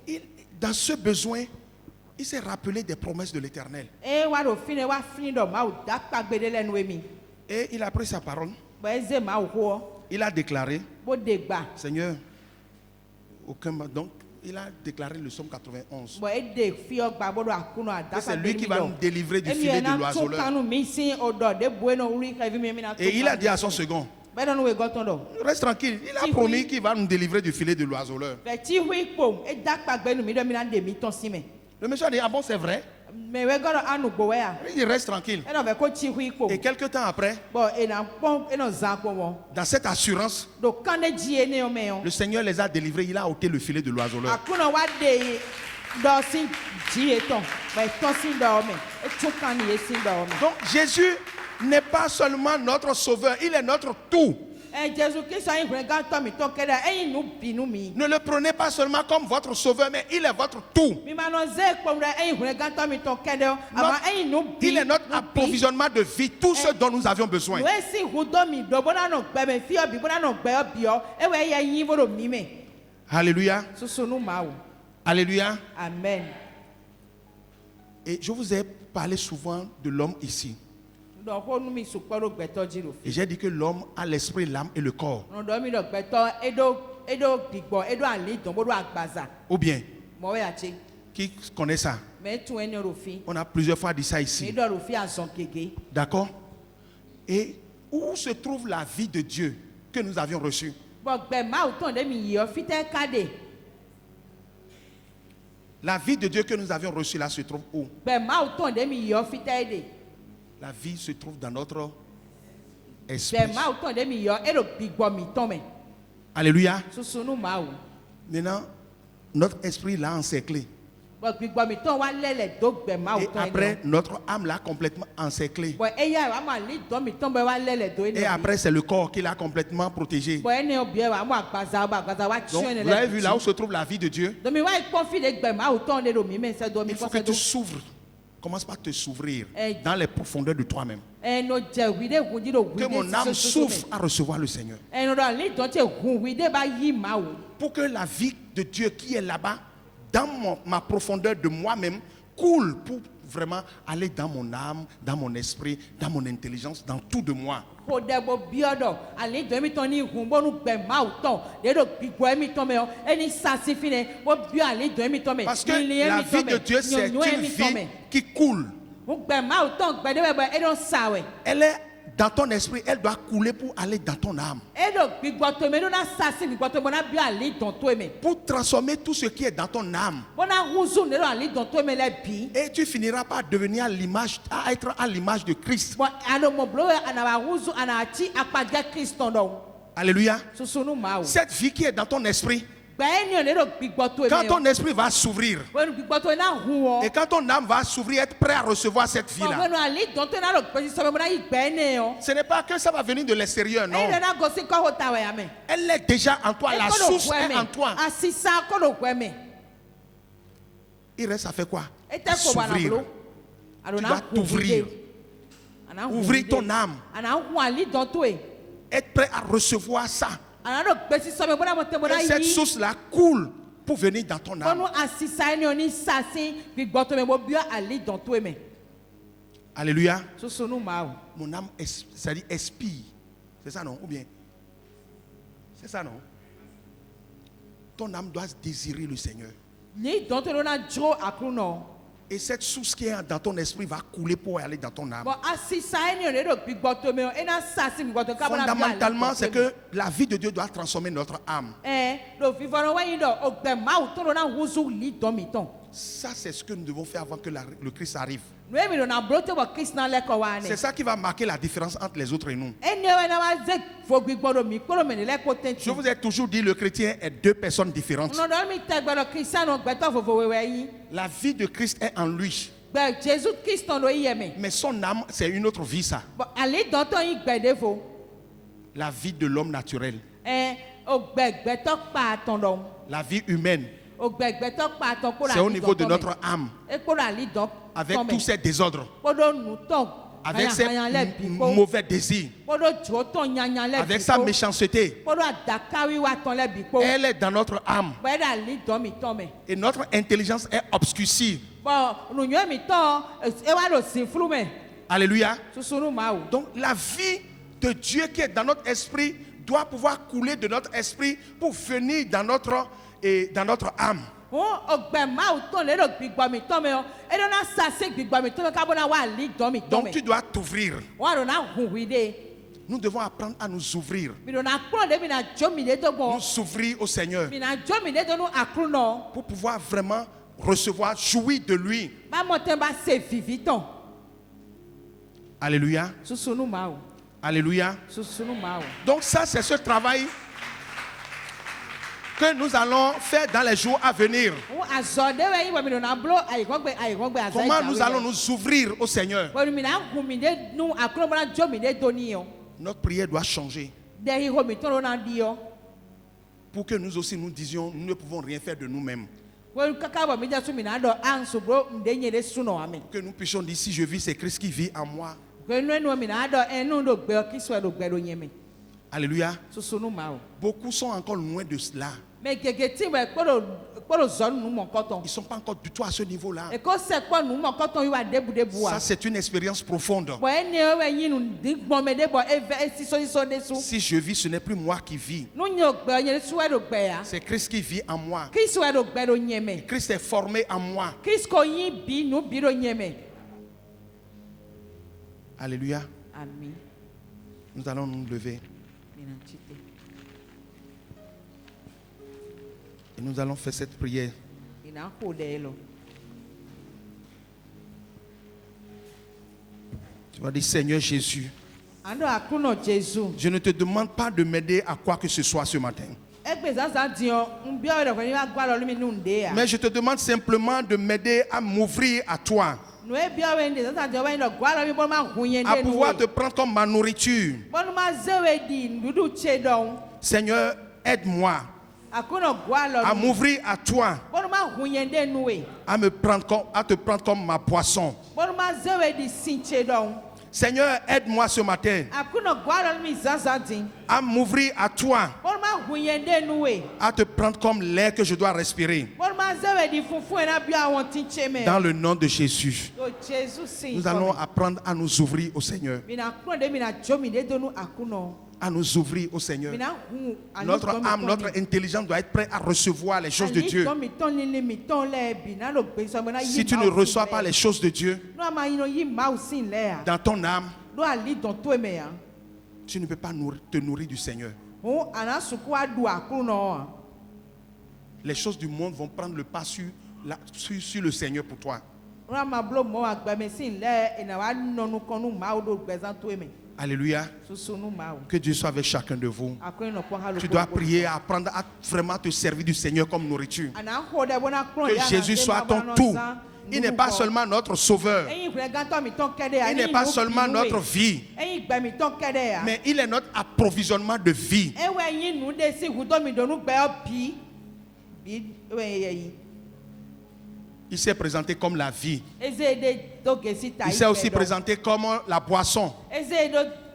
[SPEAKER 4] dans ce besoin, il s'est rappelé des promesses de l'Éternel.
[SPEAKER 5] E wa do fine wa fini do ma o da pa gbede lenu e mi.
[SPEAKER 4] Et il a pris sa parole.
[SPEAKER 5] Bo e ze ma o ho.
[SPEAKER 4] Il a déclaré,
[SPEAKER 5] Bo de gba.
[SPEAKER 4] Seigneur, donc il a déclaré le psaume 91.
[SPEAKER 5] Bo e de fi o gba bo do akuno ada.
[SPEAKER 4] C'est lui qui va nous délivrer du filet de l'oiseleur. Et il a dit à son second, reste tranquille, il a promis qu'il va nous délivrer du filet de l'oiseleur. Le monsieur a dit, ah bon, c'est vrai? Il dit, reste tranquille. Et quelques temps après, dans cette assurance, le Seigneur les a délivrés, il a ôté le filet de l'oiseleur. Donc Jésus n'est pas seulement notre sauveur, il est notre tout. Ne le prenez pas seulement comme votre sauveur, mais il est votre tout. Il est notre approvisionnement de vie, tout ce dont nous avions besoin. Alléluia. Alléluia.
[SPEAKER 5] Amen.
[SPEAKER 4] Et je vous ai parlé souvent de l'homme ici. Et j'ai dit que l'homme a l'esprit, l'âme et le corps. Ou bien, qui connaît ça? On a plusieurs fois dit ça ici. D'accord? Et où se trouve la vie de Dieu que nous avions reçue? La vie de Dieu que nous avions reçue là se trouve où?
[SPEAKER 5] Gbẹ̀máwò tán dé mi yọ fitẹ́ èdè.
[SPEAKER 4] La vie se trouve dans notre esprit.
[SPEAKER 5] Gbẹ̀máwò tán dé mi yọ èdò gbígbọ́ mi tán mẹ́.
[SPEAKER 4] Alléluia.
[SPEAKER 5] Susunu máa wò.
[SPEAKER 4] Maintenant, notre esprit l'a encerclé.
[SPEAKER 5] Bọ̀ gbígbọ́ mi tán wá lẹ́lẹ̀ tó gbẹ̀máwò
[SPEAKER 4] Et
[SPEAKER 5] tán
[SPEAKER 4] après,
[SPEAKER 5] èdè.
[SPEAKER 4] notre âme l'a complètement encerclé.
[SPEAKER 5] Bọ̀ ẹ̀yà wà máa lé dán mi tán bẹ́ẹ̀ wá lẹ́lẹ̀ tó
[SPEAKER 4] Et
[SPEAKER 5] èdè.
[SPEAKER 4] après, c'est le corps qui l'a complètement protégé.
[SPEAKER 5] Bọ̀ ẹni ọbẹ̀ wà mú àgbàzà wá tí
[SPEAKER 4] Donc,
[SPEAKER 5] ó
[SPEAKER 4] vous avez vu là où se trouve la vie de Dieu?
[SPEAKER 5] Domi wá ikpọ́ fi de gbẹ̀máwò tán lé domi mẹ́ sẹ́ domi
[SPEAKER 4] Il faut
[SPEAKER 5] kọ́
[SPEAKER 4] que
[SPEAKER 5] sẹ́
[SPEAKER 4] tu
[SPEAKER 5] do.
[SPEAKER 4] s'ouvres. Commence par te s'ouvrir
[SPEAKER 5] Eh.
[SPEAKER 4] dans les profondeurs de toi-même.
[SPEAKER 5] Ẹnu jẹ wíde hun dídò
[SPEAKER 4] Que
[SPEAKER 5] wíde
[SPEAKER 4] mon âme souffre à recevoir le Seigneur.
[SPEAKER 5] Ẹnu rà lé dán tẹ hun wíde bá yí màá wò.
[SPEAKER 4] Pour que la vie de Dieu qui est là-bas, dans ma profondeur de moi-même, coule pour vraiment aller dans mon âme, dans mon esprit, dans mon intelligence, dans tout de moi.
[SPEAKER 5] Kò dẹ̀bọ̀ bí ọ̀dọ̀ àlẹ́ dán mi tán ní hun bọ́nu gbẹ̀máwò tán lédò gbígbọ́ ẹ̀mí tán mẹ́ ọ ẹni sàṣì fi nẹ wọ́n bí àlẹ́ dán mi tán mẹ́.
[SPEAKER 4] Parce que la vie de Dieu, c'est une vie qui coule.
[SPEAKER 5] Mo gbẹ̀máwò tán gbẹ̀dẹ́gbẹ̀ ẹ̀dọ̀ sàwẹ̀.
[SPEAKER 4] Elle est dans ton esprit, elle doit couler pour aller dans ton âme.
[SPEAKER 5] Ẹ̀dọ̀ gbígbọ́ tó mẹ́ ẹ̀dọ̀ náà sàṣì gbígbọ́ tó mẹ́ náà bí àlẹ́ dán tó mẹ́.
[SPEAKER 4] Pour transformer tout ce qui est dans ton âme.
[SPEAKER 5] Bọ́n náà hun zùn lédò àlẹ́ dán tó mẹ́ lẹ́ bí.
[SPEAKER 4] Et tu finiras par devenir à être à l'image de Christ.
[SPEAKER 5] Bɔn anomoblo anaba wuzu anati akpadɛ kristu dɔn.
[SPEAKER 4] Alléluia.
[SPEAKER 5] Susunu maa o.
[SPEAKER 4] Cette vie qui est dans ton esprit,
[SPEAKER 5] Gbɛɛ ni o ne do gbigbɔto
[SPEAKER 4] quand
[SPEAKER 5] ye.
[SPEAKER 4] ton esprit va s'ouvrir,
[SPEAKER 5] Wɛnu gbigbɔto ye n'a hun wɔ.
[SPEAKER 4] et quand ton âme va s'ouvrir, être prêt à recevoir cette
[SPEAKER 5] Bɔn
[SPEAKER 4] vie-là,
[SPEAKER 5] wɛnu ali dɔnto n'a do gbɛsi sɔbɛ mo n'a yi gbɛɛ ne yɔ.
[SPEAKER 4] ce n'est pas que ça va venir de l'extérieur, non.
[SPEAKER 5] Eyi de n'a gosi kɔho ta wɛ yamɛ.
[SPEAKER 4] Elle est déjà en toi, la source est en toi.
[SPEAKER 5] Asisa kɔdo gbɛmɛ.
[SPEAKER 4] Il reste à faire quoi?
[SPEAKER 5] E tɛ ko bana
[SPEAKER 4] S'ouvrir.
[SPEAKER 5] bolo. Alo
[SPEAKER 4] Tu
[SPEAKER 5] n'a
[SPEAKER 4] dois t'ouvrir.
[SPEAKER 5] Ana hun
[SPEAKER 4] Ouvrir
[SPEAKER 5] vide.
[SPEAKER 4] ton âme.
[SPEAKER 5] Ana hun ali dɔnto ye.
[SPEAKER 4] Être prêt à recevoir ça.
[SPEAKER 5] Ana do gbɛsi sɔbɛ mo n'a mo tɛ mo n'a
[SPEAKER 4] Et cette
[SPEAKER 5] yi.
[SPEAKER 4] source-là coule pour venir dans ton âme.
[SPEAKER 5] Bɔnu asisa ye ni o ni sasi gbigbɔto mɛ mo bi ali dɔnto ye mɛ.
[SPEAKER 4] Alléluia.
[SPEAKER 5] Susunu maa o.
[SPEAKER 4] Mon âme, ça dit espille. C'est ça, non? Ou bien? C'est ça, non? Ton âme doit désirer le Seigneur.
[SPEAKER 5] Ni dɔnto do na dro akuru nɔ.
[SPEAKER 4] Et cette source qui est dans ton esprit va couler pour aller dans ton âme.
[SPEAKER 5] Bon, asisa ye ni o ne do gbigbɔto mɛ o e na sasi gbigbɔto k'a bɔ na bi ali
[SPEAKER 4] Fondamentalement,
[SPEAKER 5] dɔnto
[SPEAKER 4] c'est
[SPEAKER 5] ye mɛ.
[SPEAKER 4] que la vie de Dieu doit transformer notre âme.
[SPEAKER 5] Do vivɔnɔ wɛnyi dɔ o gbɛ maaw tó do na wusu li dɔn mi tɔn.
[SPEAKER 4] Ça, c'est ce que nous devons faire avant que le Christ arrive.
[SPEAKER 5] Nu ye mi do na bolo tɛ bɔ kristu na lɛ kɔ wa
[SPEAKER 4] C'est
[SPEAKER 5] ne.
[SPEAKER 4] ça qui va marquer la différence entre les autres et nous.
[SPEAKER 5] E ni o na wa ze fo gbigbɔ do mi kpolo mɛ ni lɛ ko
[SPEAKER 4] Je
[SPEAKER 5] tɛnti.
[SPEAKER 4] vous ai toujours dit, le chrétien est deux personnes différentes.
[SPEAKER 5] Nɔdɔ mi tɛ gbɛdɔ kristiano gbɛtɔ vovo wɛwɛ yi.
[SPEAKER 4] La vie de Christ est en lui.
[SPEAKER 5] Gbɛ jesu kristu do yi yɛ mɛ.
[SPEAKER 4] Mais son âme, c'est une autre vie, ça.
[SPEAKER 5] Bon, ali dɔntɔ yi gbɛ de fo.
[SPEAKER 4] La vie de l'homme naturel.
[SPEAKER 5] O gbɛ gbɛtɔ kpa atɔn dɔn.
[SPEAKER 4] La vie humaine.
[SPEAKER 5] O gbɛ gbɛtɔ kpa atɔn ko la
[SPEAKER 4] C'est au
[SPEAKER 5] ali
[SPEAKER 4] niveau de
[SPEAKER 5] dɔntɔ
[SPEAKER 4] notre
[SPEAKER 5] mɛ.
[SPEAKER 4] âme.
[SPEAKER 5] E ko la ali dɔn
[SPEAKER 4] Avec
[SPEAKER 5] tɔn
[SPEAKER 4] tous
[SPEAKER 5] mɛ.
[SPEAKER 4] ces désordres.
[SPEAKER 5] Ko do nu tɔn.
[SPEAKER 4] Avec ses
[SPEAKER 5] Hanya lɛ bi ko.
[SPEAKER 4] mauvais désirs.
[SPEAKER 5] Ko do jo tɔn nyanya lɛ bi
[SPEAKER 4] Avec sa
[SPEAKER 5] ko.
[SPEAKER 4] méchanceté.
[SPEAKER 5] Ko do adakawi wa tɔn lɛ bi ko.
[SPEAKER 4] Elle est dans notre âme.
[SPEAKER 5] Bɛɛ de ali dɔn mi tɔn mɛ.
[SPEAKER 4] Et notre intelligence est obscurcie.
[SPEAKER 5] Bɔn nunyɔ mi tɔn e wa do si furu mɛ.
[SPEAKER 4] Alléluia.
[SPEAKER 5] Susunu ma o.
[SPEAKER 4] Donc la vie de Dieu qui est dans notre esprit doit pouvoir couler de notre esprit pour venir dans notre âme.
[SPEAKER 5] O gbɛ ma o tɔn le do gbigbɔ mi tɔn mɛ o. E do na sase gbigbɔ mi tɔn mɛ k'a bɔ na wa ali dɔn mi tɔn
[SPEAKER 4] Donc tu
[SPEAKER 5] mɛ.
[SPEAKER 4] dois t'ouvrir.
[SPEAKER 5] Wa do na huhui de.
[SPEAKER 4] Nous devons apprendre à nous ouvrir.
[SPEAKER 5] Mi do na kplɔ de mi na jo mi de do gbɔ.
[SPEAKER 4] Nous ouvrir au Seigneur
[SPEAKER 5] Mi na jo mi de do nu akuru nɔ.
[SPEAKER 4] pour pouvoir vraiment recevoir, jouir de lui.
[SPEAKER 5] Ba mɔ tɛ ba se vivi tɔn.
[SPEAKER 4] Alléluia.
[SPEAKER 5] Susunu ma o.
[SPEAKER 4] Alléluia.
[SPEAKER 5] Susunu ma o.
[SPEAKER 4] Donc ça, c'est ce travail que nous allons faire dans les jours à venir.
[SPEAKER 5] O azɔ de wɛ yi wɔ mi do na blo ayikɔgbɛ azɔ
[SPEAKER 4] Comment nous allons nous ouvrir au Seigneur?
[SPEAKER 5] Wɔ mi na gun mi de nu akuru bɔ na jo mi de do ni yɔ.
[SPEAKER 4] Notre prière doit changer
[SPEAKER 5] De yi ho mi tɔn do na di yɔ.
[SPEAKER 4] pour que nous aussi nous disions, nous ne pouvons rien faire de nous-mêmes.
[SPEAKER 5] Wɔ kaka bɔ mi de su mi na dɔ anso bro nde nye de su nɔ wa mi.
[SPEAKER 4] Que nous puissions dire, si je vis, c'est Christ qui vit en moi.
[SPEAKER 5] Gbɛnu enu mi na dɔ enu do gbɛ kisɔ do gbɛ do nye mi.
[SPEAKER 4] Alléluia.
[SPEAKER 5] Susunu ma o.
[SPEAKER 4] Beaucoup sont encore loin de cela.
[SPEAKER 5] Mɛ gege ti wɛ kpɔdo zɔ nu mɔ kɔtɔn.
[SPEAKER 4] Ils ne sont pas encore du tout à ce niveau-là.
[SPEAKER 5] Eko sɛ kpɔ nu mɔ kɔtɔn yi wa debu wa.
[SPEAKER 4] Ça, c'est une expérience profonde.
[SPEAKER 5] Bɔn eni wɛ yi nu di gbɔmɛ de bɔ evɛ esiso de su.
[SPEAKER 4] Si je vis, ce n'est plus moi qui vis.
[SPEAKER 5] Nu nye o gbɛ nye su wɛ do gbɛ ya.
[SPEAKER 4] C'est Christ qui vit en moi.
[SPEAKER 5] Kristu wɛ do gbɛ do nye mɛ.
[SPEAKER 4] Christ est formé en moi.
[SPEAKER 5] Kristu ko yi bi nu bi do nye mɛ.
[SPEAKER 4] Alléluia.
[SPEAKER 5] Ami.
[SPEAKER 4] Nous allons nous lever
[SPEAKER 5] Mina tite.
[SPEAKER 4] et nous allons faire cette prière Tu vas dire, Seigneur Jésus, je ne te demande pas de m'aider à quoi que ce soit ce matin. Mais je te demande simplement de m'aider à m'ouvrir à toi, à pouvoir te prendre comme ma nourriture. Seigneur, aide-moi à m'ouvrir à toi, à te prendre comme ma poisson. Seigneur, aide-moi ce matin à m'ouvrir à toi, à te prendre comme l'air que je dois respirer. Dans le nom de Jésus, nous allons apprendre à nous ouvrir au Seigneur. À nous ouvrir au Seigneur. Notre âme, notre intelligence doit être prête à recevoir les choses de Dieu. Si tu ne reçois pas les choses de Dieu dans ton âme, tu ne peux pas te nourrir du Seigneur. Les choses du monde vont prendre le pas sur le Seigneur pour toi. Alléluia. Que Dieu soit avec chacun de vous. Tu dois prier, apprendre à vraiment te servir du Seigneur comme nourriture. Que Jésus soit ton tout. Il n'est pas seulement notre sauveur. Il n'est pas seulement notre vie. Mais il est notre approvisionnement de vie. Il s'est présenté comme la vie. Il s'est aussi présenté comme la boisson.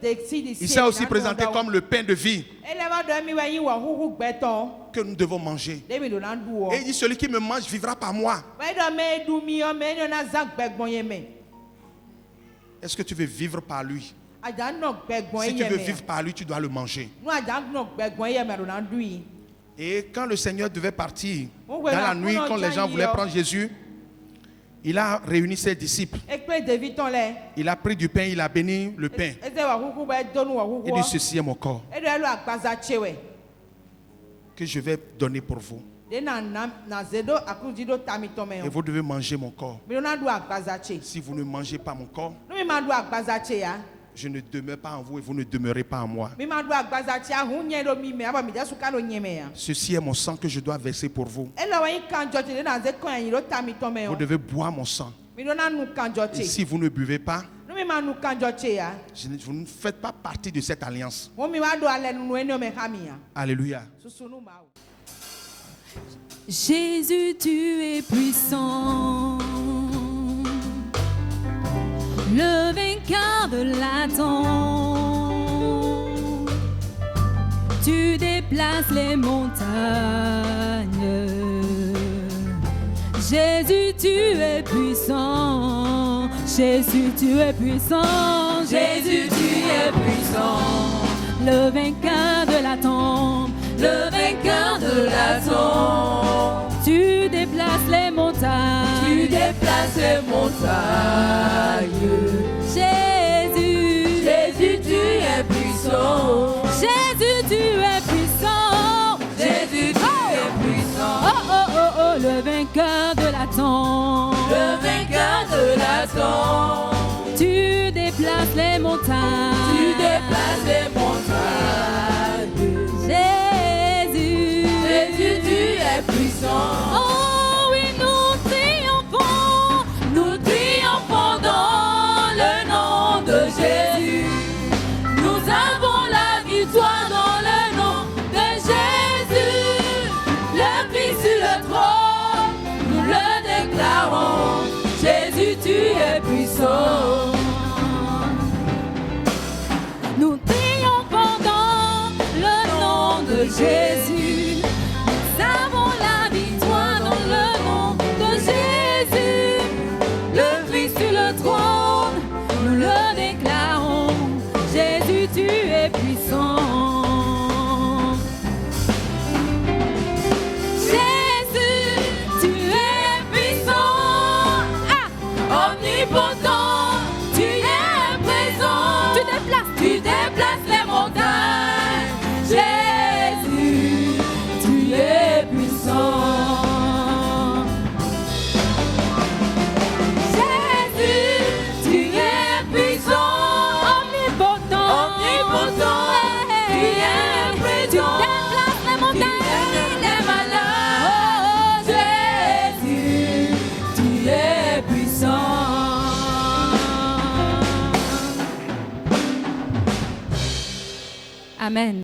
[SPEAKER 4] Il s'est aussi présenté comme le pain de vie que nous devons manger. Et il dit, celui qui me mange vivra par moi. Est-ce que tu veux vivre par lui? Si tu veux vivre par lui, tu dois le manger. Et quand le Seigneur devait partir, dans la nuit, quand les gens voulaient prendre Jésus, il a réuni ses disciples. Il a pris du pain, il a béni le pain. Il dit, ceci est mon corps que je vais donner pour vous. Et vous devez manger mon corps. Si vous ne mangez pas mon corps, je ne demeure pas en vous et vous ne demeurez pas en moi. Ceci est mon sang que je dois verser pour vous. Vous devez boire mon sang. Et si vous ne buvez pas, vous ne faites pas partie de cette alliance. Alléluia.
[SPEAKER 2] Jésus, tu es puissant, le vainqueur de Satan. Tu déplaces les montagnes. Jésus, tu es puissant. Jésus, tu es puissant. Jésus, tu es puissant. Le vainqueur de la tombe. Le vainqueur de la tombe. Tu déplaces les montagnes. Tu déplaces les montagnes. Jésus, Jésus, tu es puissant. Jésus, tu es puissant. Jésus, tu es puissant. Oh, oh, oh, oh, le vainqueur de la tombe. Le vainqueur de la tombe. Tu déplaces les montagnes. Tu déplaces les montagnes. Jésus, Jésus, tu es puissant. Oh oui, nous triomphons dans le nom de Jésus. Nous avons la victoire dans le nom de Jésus. Le Christ sur le trône, nous le déclarons. Jésus, tu es puissant. Nous triomphons dans le nom de Jésus. Nous avons la victoire dans le nom de Jésus. Le Christ sur le trône, nous le déclarons. Jésus, tu es puissant. Jésus, tu es puissant. Ah, omnipotent, tu es présent. Tu déplaces les montagnes. Jésus, Amen.